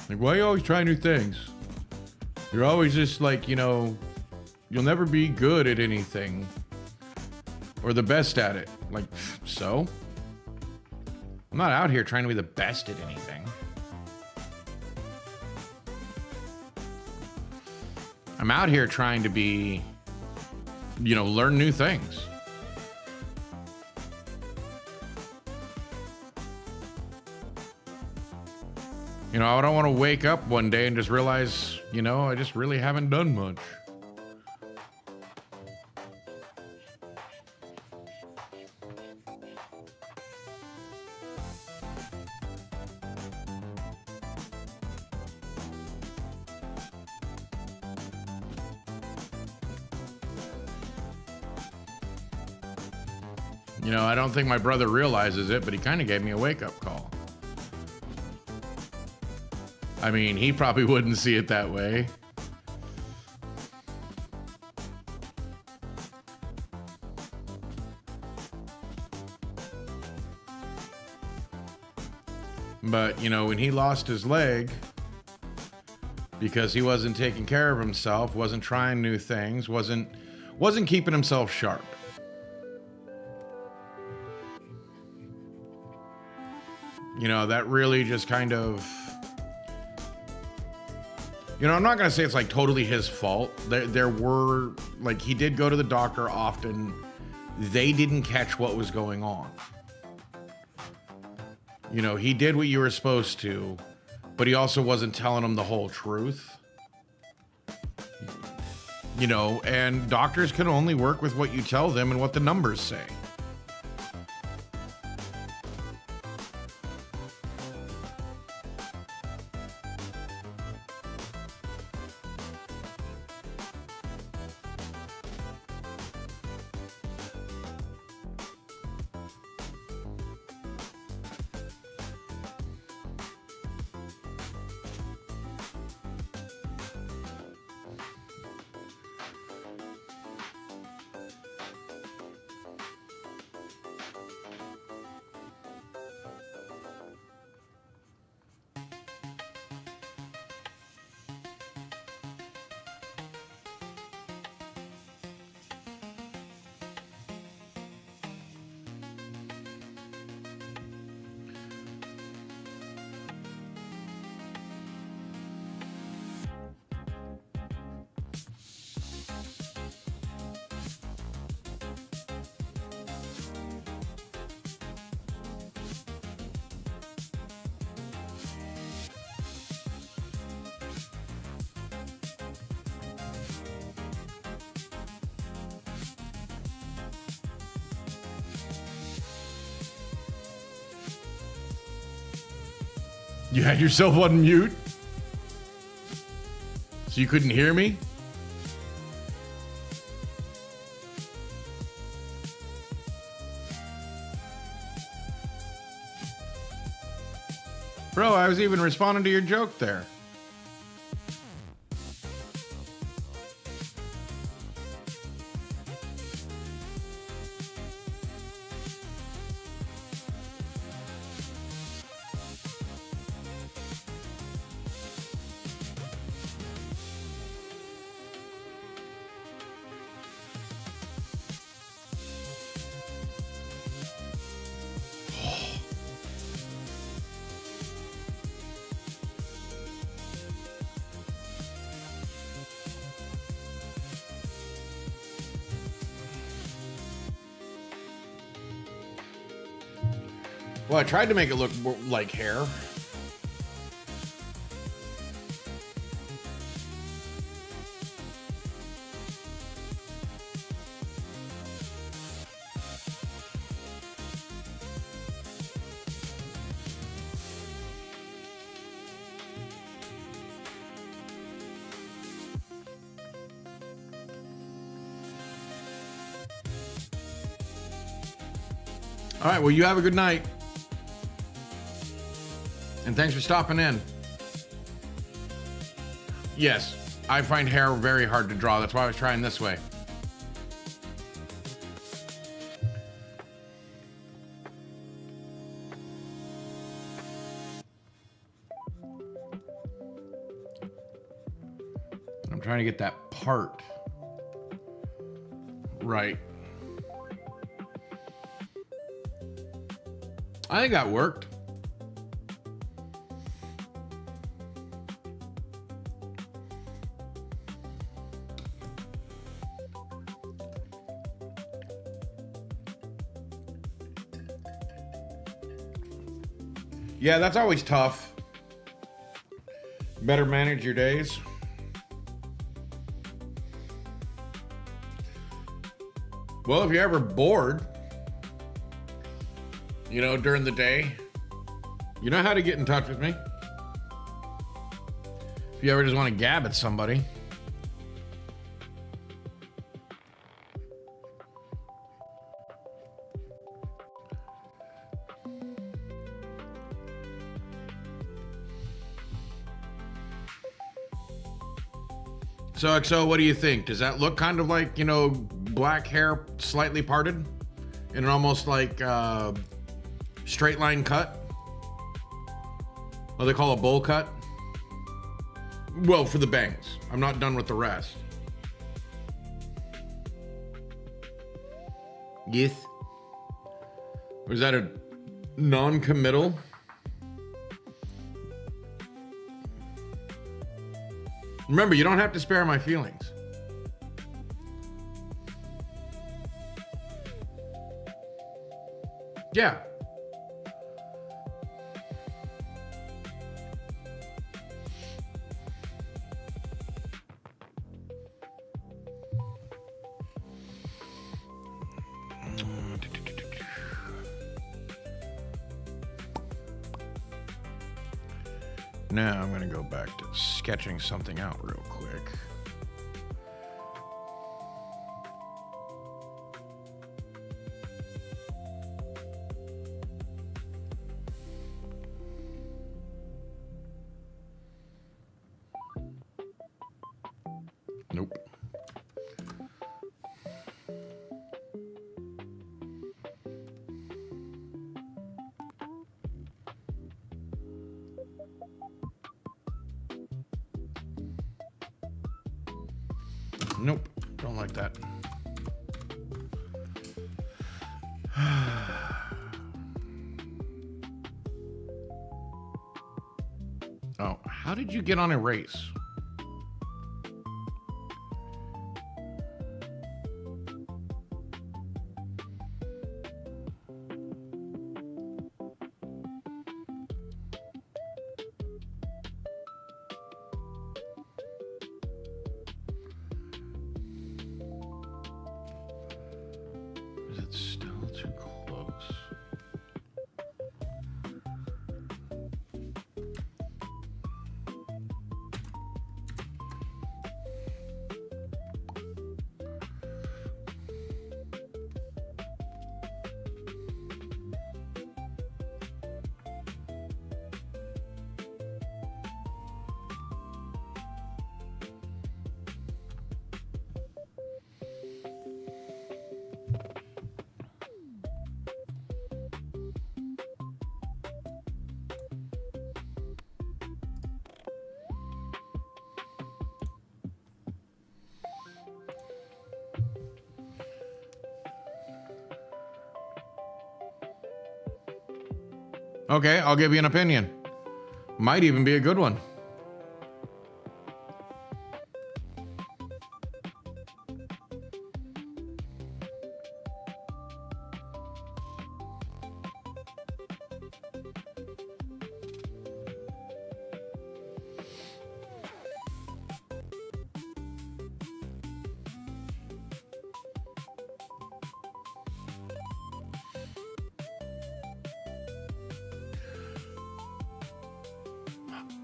Like, why you always try new things? You're always just like, you know, you'll never be good at anything or the best at it. Like, so? I'm not out here trying to be the best at anything. I'm out here trying to be, you know, learn new things. You know, I don't want to wake up one day and just realize, you know, I just really haven't done much. You know, I don't think my brother realizes it, but he kind of gave me a wake-up call. I mean, he probably wouldn't see it that way. But, you know, when he lost his leg because he wasn't taking care of himself, wasn't trying new things, wasn't keeping himself sharp. You know, that really just kind of, you know, I'm not going to say it's like totally his fault. There were, like, he did go to the doctor often. They didn't catch what was going on. You know, he did what you were supposed to, but he also wasn't telling them the whole truth. You know, and doctors can only work with what you tell them and what the numbers say. You had yourself on mute? So you couldn't hear me? Bro, I was even responding to your joke there. Well, I tried to make it look more like hair. All right, well, you have a good night. And thanks for stopping in. Yes, I find hair very hard to draw. That's why I was trying this way. I'm trying to get that part right. I think that worked. Yeah, that's always tough. better manage your days. Well, if you're ever bored, during the day, you know how to get in touch with me. If you ever just want to gab at somebody. So, XO, what do you think? Does that look kind of like, black hair slightly parted in an almost like straight line cut? What they call a bowl cut? Well, for the bangs. I'm not done with the rest. Yes. Or is that a non-committal? Remember, you don't have to spare my feelings. Yeah. Now I'm going to go back to sketching something out real quick. Nope. Nope, don't like that. Oh, how did you get on erase? Is it still too close? Okay, I'll give you an opinion. Might even be a good one.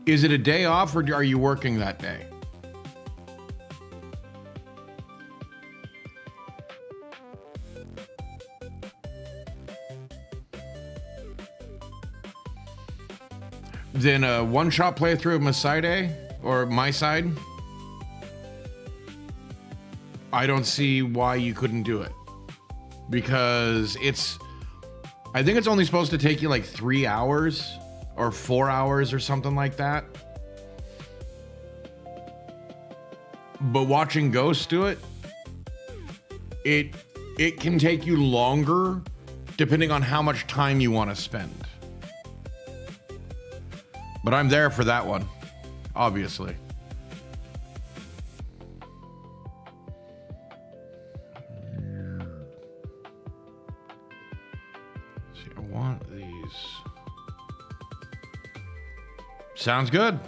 Is it a day off or are you working that day? Then a one-shot playthrough of Masaide or My Side? I don't see why you couldn't do it. Because I think it's only supposed to take you like 3 hours or 4 hours or something like that. But watching Ghost do it, it can take you longer depending on how much time you want to spend. But I'm there for that one, obviously. See, I want these. Sounds good.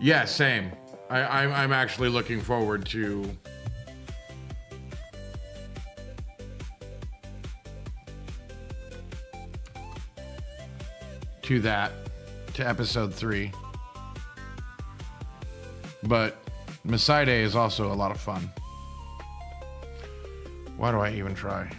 Yeah, same. I'm actually looking forward to that, to episode 3. But Masai Day is also a lot of fun. Why do I even try?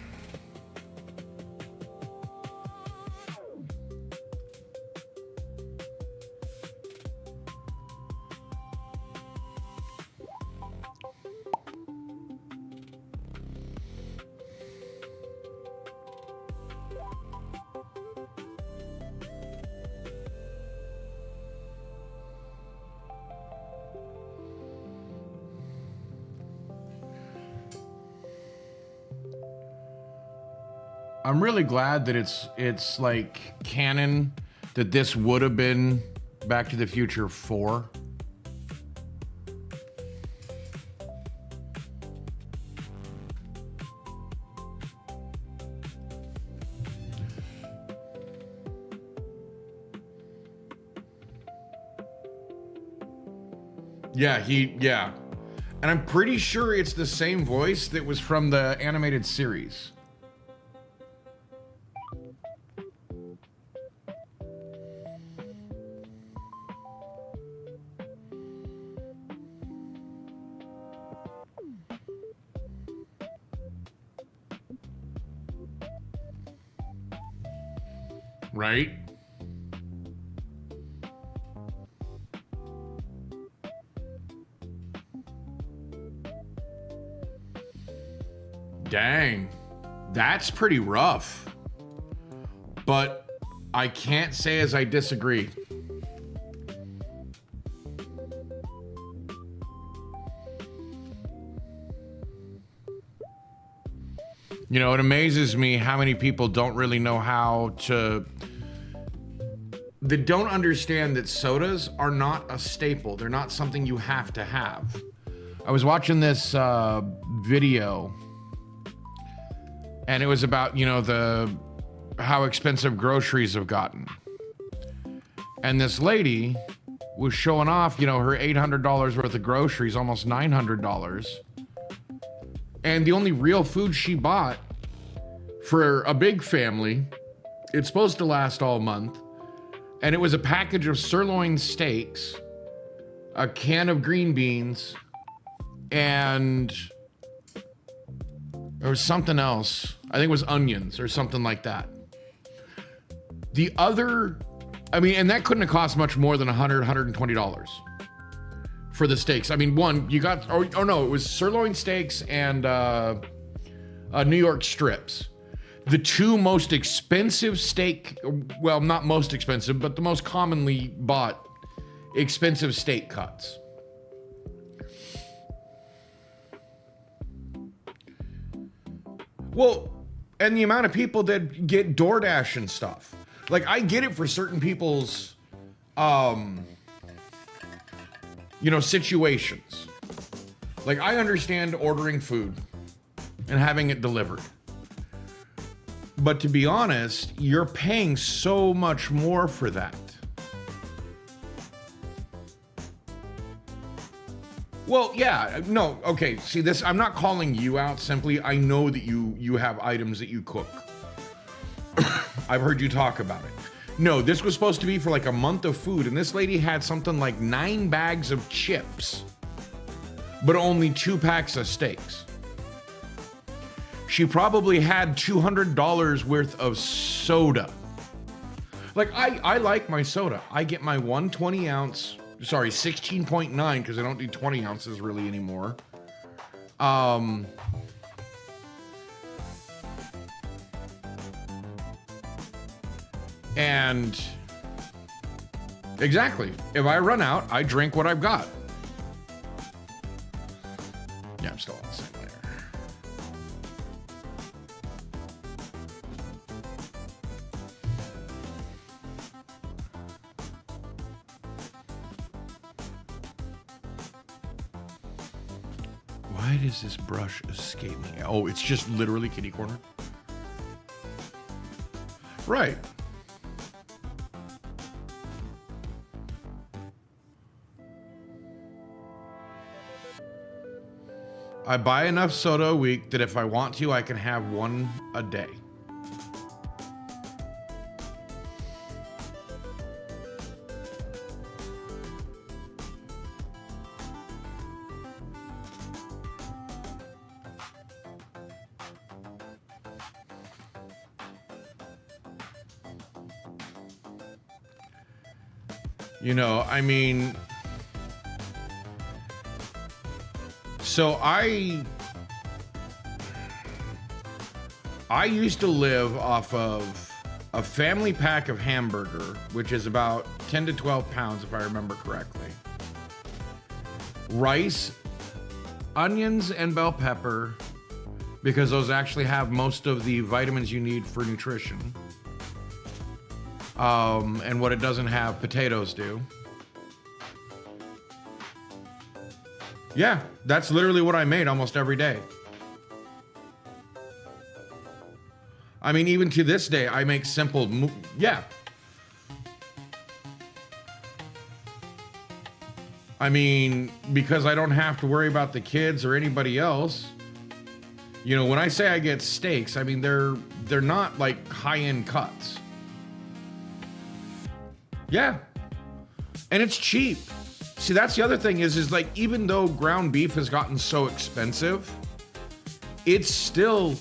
I'm really glad that it's like canon that this would have been Back to the Future 4. Yeah. And I'm pretty sure it's the same voice that was from the animated series. Right? Dang. That's pretty rough. But I can't say as I disagree. You know, it amazes me how many people don't really know how to... They don't understand that sodas are not a staple. They're not something you have to have. I was watching this video, and it was about, you know, how expensive groceries have gotten. And this lady was showing off, you know, her $800 worth of groceries, almost $900. And the only real food she bought for a big family, it's supposed to last all month, and it was a package of sirloin steaks, a can of green beans, and there was something else. I think it was onions or something like that. The other, I mean, and that couldn't have cost much more than $100, $120 for the steaks. I mean, one, you got, oh no, it was sirloin steaks and New York strips. The two most expensive steak, well, not most expensive, but the most commonly bought expensive steak cuts. Well, and the amount of people that get DoorDash and stuff. Like, I get it for certain people's, you know, situations. Like, I understand ordering food and having it delivered. But to be honest, you're paying so much more for that. Well, yeah, no, okay, see this, I'm not calling you out, simply I know that you have items that you cook. I've heard you talk about it. No, this was supposed to be for like a month of food, and this lady had something like 9 bags of chips, but only 2 packs of steaks. She probably had $200 worth of soda. Like, I like my soda. I get my 120 ounce, sorry, 16.9, because I don't do 20 ounces really anymore. And exactly, if I run out, I drink what I've got. Yeah, I'm still on the same layer. Why does this brush escape me? Oh, it's just literally kitty corner. Right. I buy enough soda a week that if I want to, I can have one a day. You know, I mean, so I used to live off of a family pack of hamburger, which is about 10 to 12 pounds, if I remember correctly. Rice, onions, and bell pepper, because those actually have most of the vitamins you need for nutrition. And what it doesn't have, potatoes do. Yeah, that's literally what I made almost every day. I mean, even to this day, I make simple, yeah. I mean, because I don't have to worry about the kids or anybody else. You know, when I say I get steaks, I mean, they're not like high-end cuts. Yeah. And it's cheap. See, that's the other thing is like, even though ground beef has gotten so expensive, it's still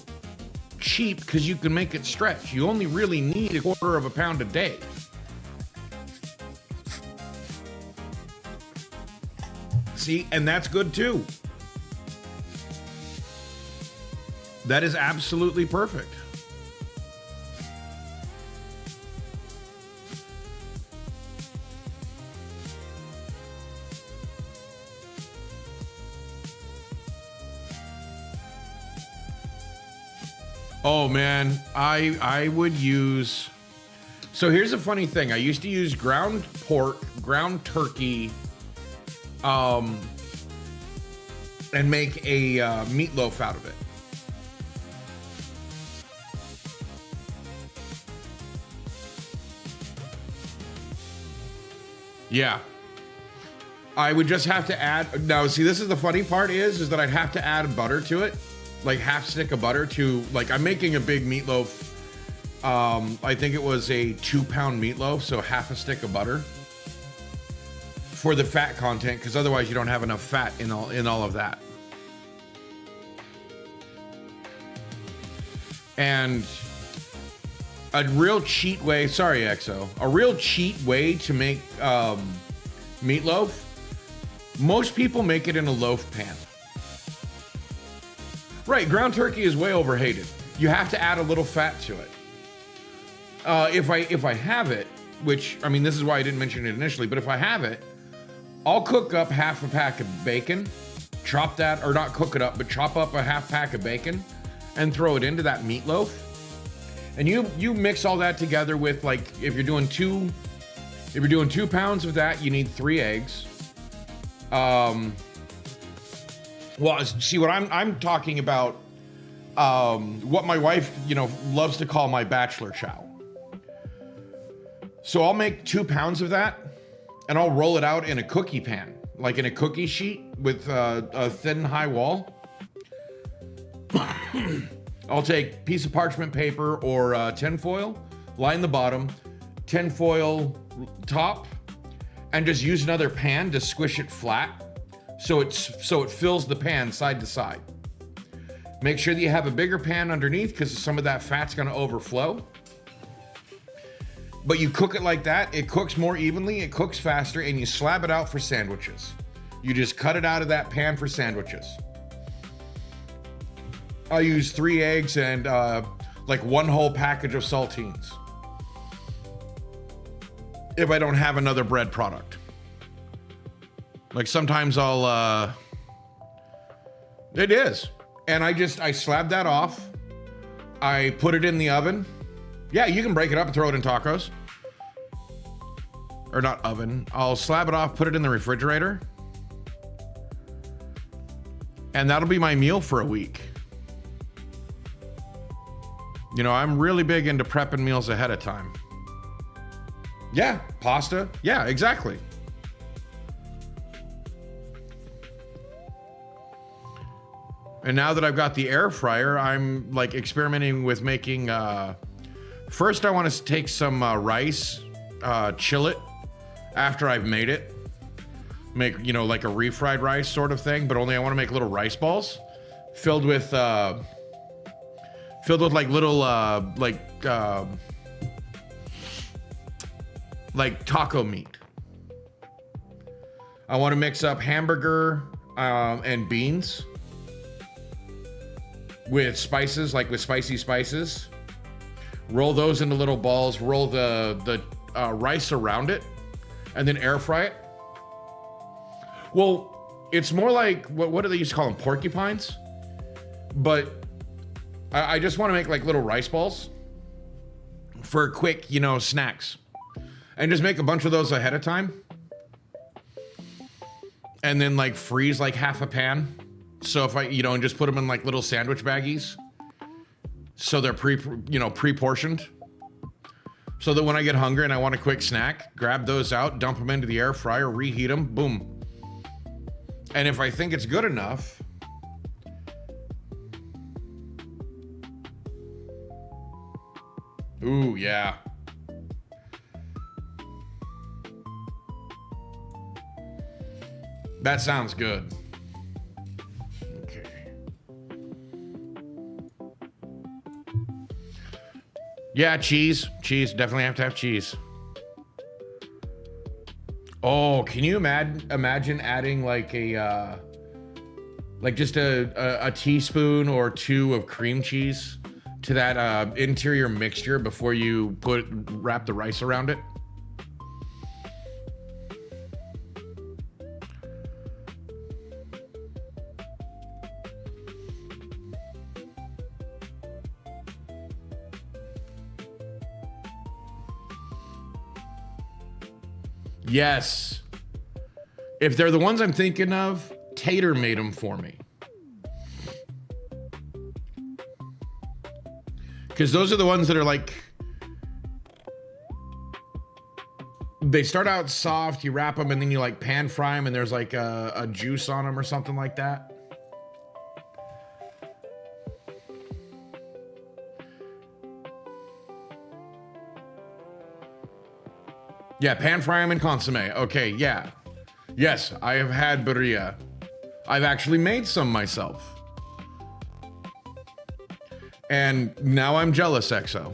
cheap because you can make it stretch. You only really need a quarter of a pound a day. See, and that's good too. That is absolutely perfect. Oh man, I would use, so here's a funny thing. I used to use ground pork, ground turkey, and make a meatloaf out of it. Yeah. I would just have to add, now see, this is the funny part is that I'd have to add butter to it. Like half stick of butter to, like, I'm making a big meatloaf. I think it was a 2-pound meatloaf, so half a stick of butter for the fat content, because otherwise you don't have enough fat in all of that. And a real cheat way, sorry XO, a real cheat way to make meatloaf, most people make it in a loaf pan. Right, ground turkey is way overhated. You have to add a little fat to it. If I have it, which, I mean, this is why I didn't mention it initially, but if I have it, I'll cook up half a pack of bacon, chop that, or not cook it up, but chop up a half pack of bacon and throw it into that meatloaf. And you mix all that together with, like, if you're doing 2 pounds of that, you need 3 eggs. Well, see what I'm talking about, what my wife, you know, loves to call my bachelor chow. So I'll make 2 pounds of that and I'll roll it out in a cookie pan, like in a cookie sheet with a thin high wall. I'll take a piece of parchment paper or tinfoil, line the bottom, tinfoil top, and just use another pan to squish it flat. So it fills the pan side to side. Make sure that you have a bigger pan underneath because some of that fat's gonna overflow. But you cook it like that, it cooks more evenly, it cooks faster, and you slab it out for sandwiches. You just cut it out of that pan for sandwiches. I use 3 eggs and like 1 whole package of saltines. If I don't have another bread product. Like sometimes I'll, it is. And I slab that off. I put it in the oven. Yeah, you can break it up and throw it in tacos. Or not oven. I'll slab it off, put it in the refrigerator. And that'll be my meal for a week. You know, I'm really big into prepping meals ahead of time. Yeah, pasta. Yeah, exactly. And now that I've got the air fryer, I'm like experimenting with making, first I want to take some rice, chill it after I've made it. Make, you know, like a refried rice sort of thing, but only I want to make little rice balls filled with like little, like taco meat. I want to mix up hamburger and beans with spices, like with spicy spices. Roll those into little balls, roll the rice around it, and then air fry it. Well, it's more like, what do they used to call them? Porcupines? But I just want to make like little rice balls for quick, you know, snacks. And just make a bunch of those ahead of time. And then like freeze like half a pan. So if I, you know, and just put them in like little sandwich baggies. So they're pre-portioned. So that when I get hungry and I want a quick snack, grab those out, dump them into the air fryer, reheat them, boom. And if I think it's good enough, ooh, yeah. That sounds good. Okay. Yeah, cheese. Cheese. Definitely have to have cheese. Oh, can you imagine adding like a, like just a teaspoon or two of cream cheese to that interior mixture before you wrap the rice around it? Yes. If they're the ones I'm thinking of, Tater made them for me. Because those are the ones that are like, they start out soft, you wrap them, and then you like pan fry them, and there's like a juice on them or something like that. Yeah, pan fry them in consomme. Okay, yeah. Yes, I have had birria. I've actually made some myself. And now I'm jealous, Exo.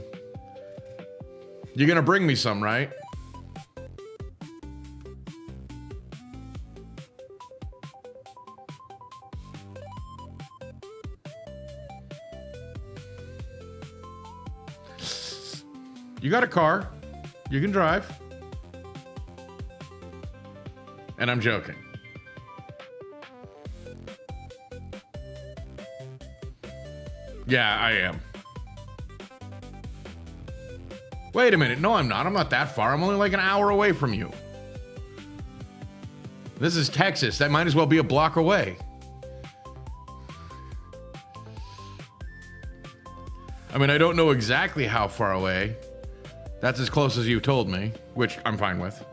You're gonna bring me some, right? You got a car. You can drive. And I'm joking. Yeah, I am. Wait a minute. No, I'm not. I'm not that far. I'm only like an hour away from you. This is Texas. That might as well be a block away. I mean, I don't know exactly how far away. That's as close as you told me, which I'm fine with.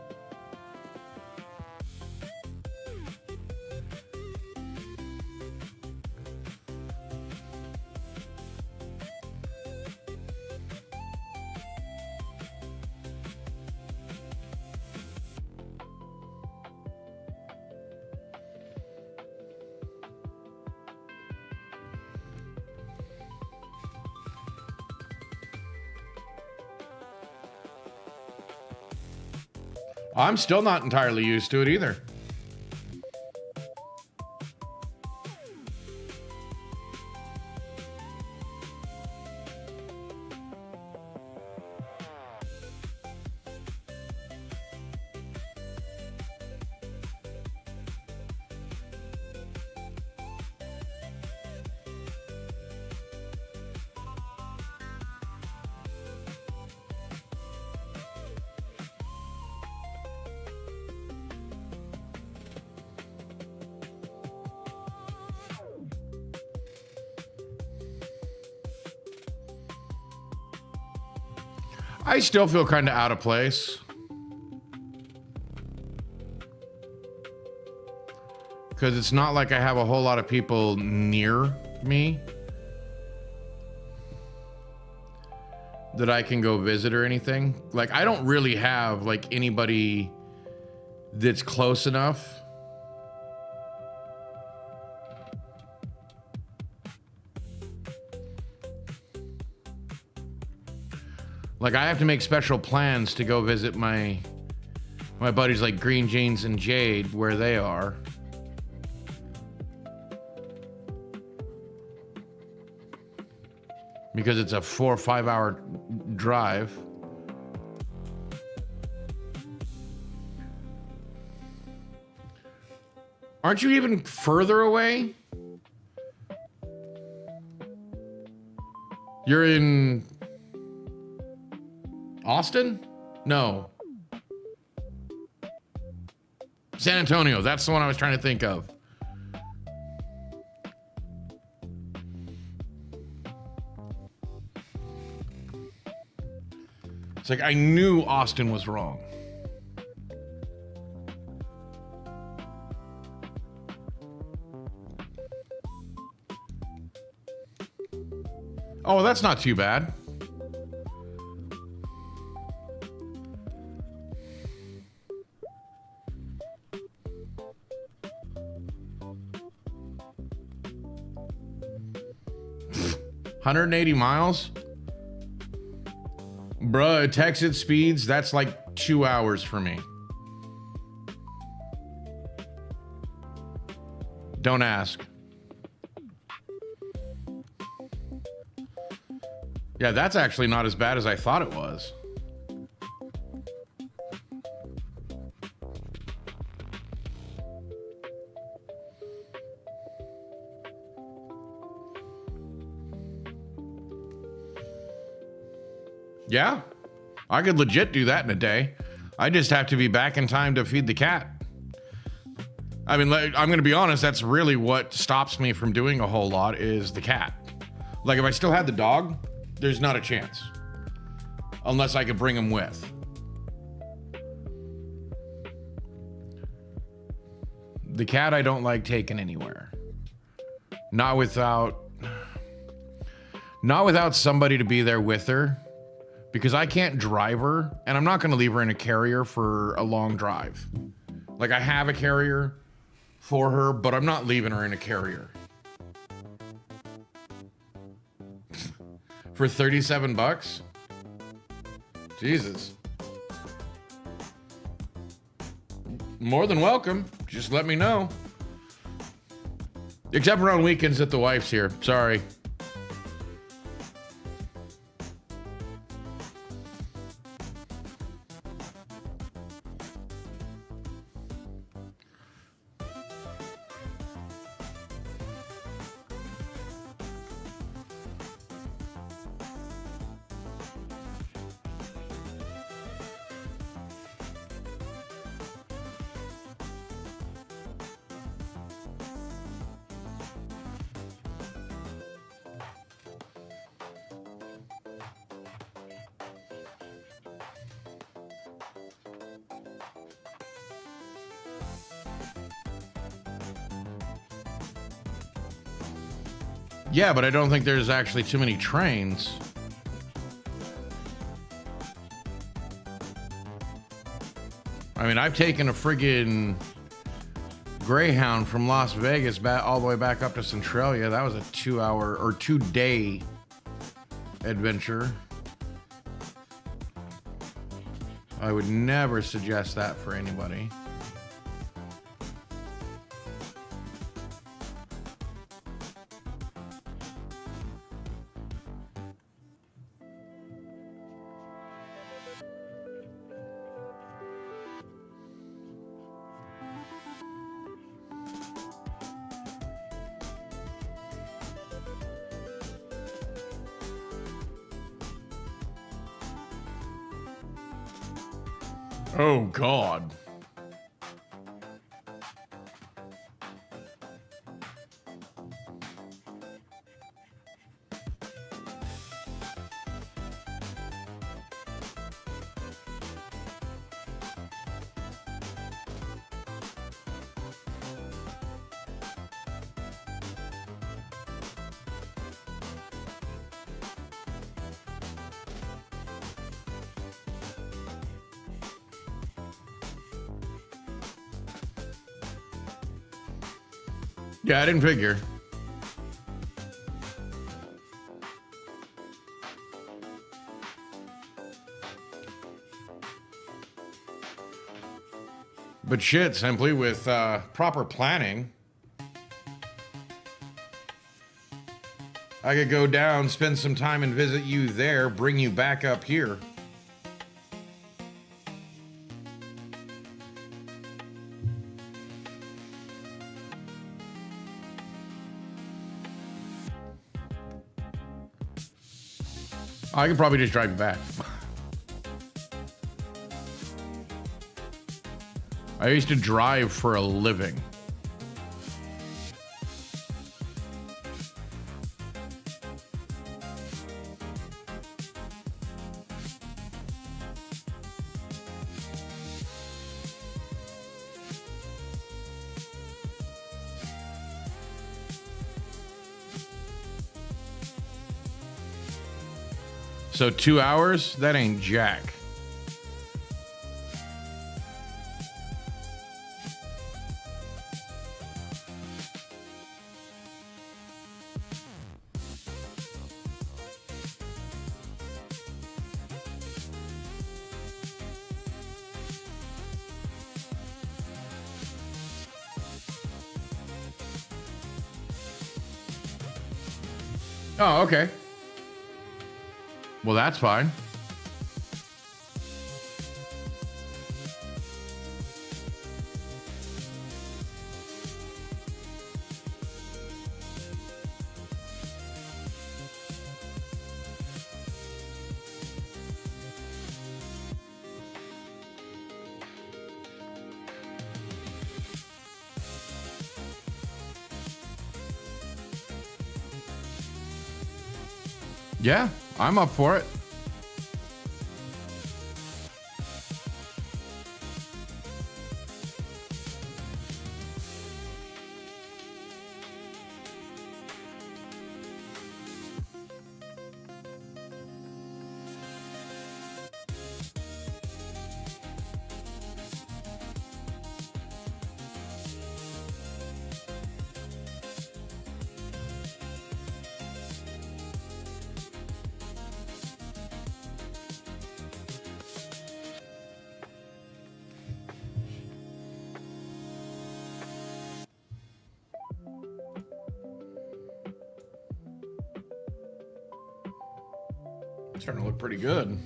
I'm still not entirely used to it either. I still feel kind of out of place. Because it's not like I have a whole lot of people near me that I can go visit or anything. Like, I don't really have like anybody that's close enough. Like, I have to make special plans to go visit my buddies like Green Jeans and Jade where they are. Because it's a 4 or 5 hour drive. Aren't you even further away? You're in Austin? No. San Antonio. That's the one I was trying to think of. It's like I knew Austin was wrong. Oh, that's not too bad. $180 miles? Bruh, Texas speeds, that's like 2 hours for me. Don't ask. Yeah, that's actually not as bad as I thought it was. Yeah, I could legit do that in a day. I just have to be back in time to feed the cat. I mean, I'm going to be honest, that's really what stops me from doing a whole lot is the cat. Like, if I still had the dog, there's not a chance. Unless I could bring him with. The cat I don't like taking anywhere. Not without somebody to be there with her. Because I can't drive her, and I'm not going to leave her in a carrier for a long drive. Like, I have a carrier for her, but I'm not leaving her in a carrier. For $37? Jesus. More than welcome. Just let me know. Except for on weekends that the wife's here. Sorry. Yeah, but I don't think there's actually too many trains. I mean, I've taken a friggin' Greyhound from Las Vegas back all the way back up to Centralia. That was a 2 hour or 2 day adventure. I would never suggest that for anybody. Oh, God. Yeah, I didn't figure. But shit, simply with proper planning, I could go down, spend some time and visit you there, bring you back up here. I could probably just drive you back. I used to drive for a living. So 2 hours? That ain't jack. Oh, okay. Well, that's fine. Yeah, I'm up for it. Starting to look pretty good.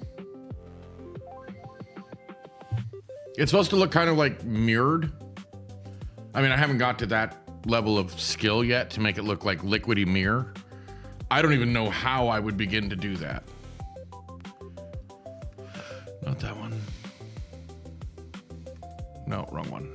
It's supposed to look kind of like mirrored. I mean, I haven't got to that level of skill yet to make it look like liquidy mirror. I don't even know how I would begin to do that. Not that one. No, wrong one.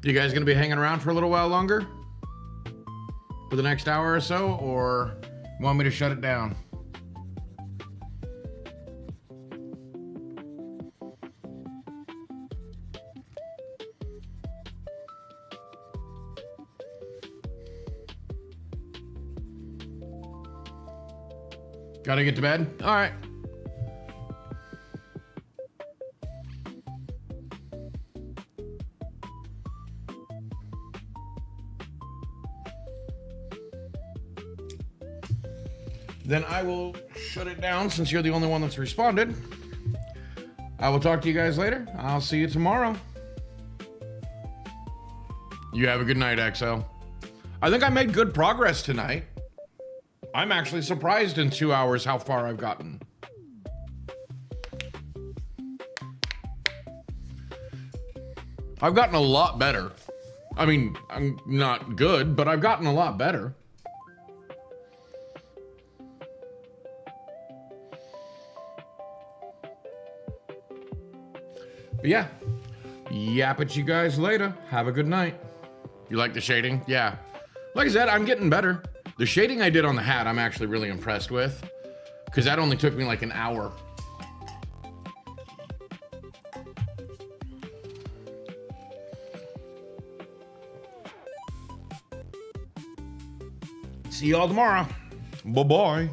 You guys gonna be hanging around for a little while longer? For the next hour or so? Or want me to shut it down? Gotta get to bed? All right. Then I will shut it down since you're the only one that's responded. I will talk to you guys later. I'll see you tomorrow. You have a good night, XO. I think I made good progress tonight. I'm actually surprised in 2 hours how far I've gotten. I've gotten a lot better. I mean, I'm not good, but I've gotten a lot better. But yeah, yap at you guys later. Have a good night. You like the shading? Yeah. Like I said, I'm getting better. The shading I did on the hat, I'm actually really impressed with, because that only took me like an hour. See y'all tomorrow. Bye-bye.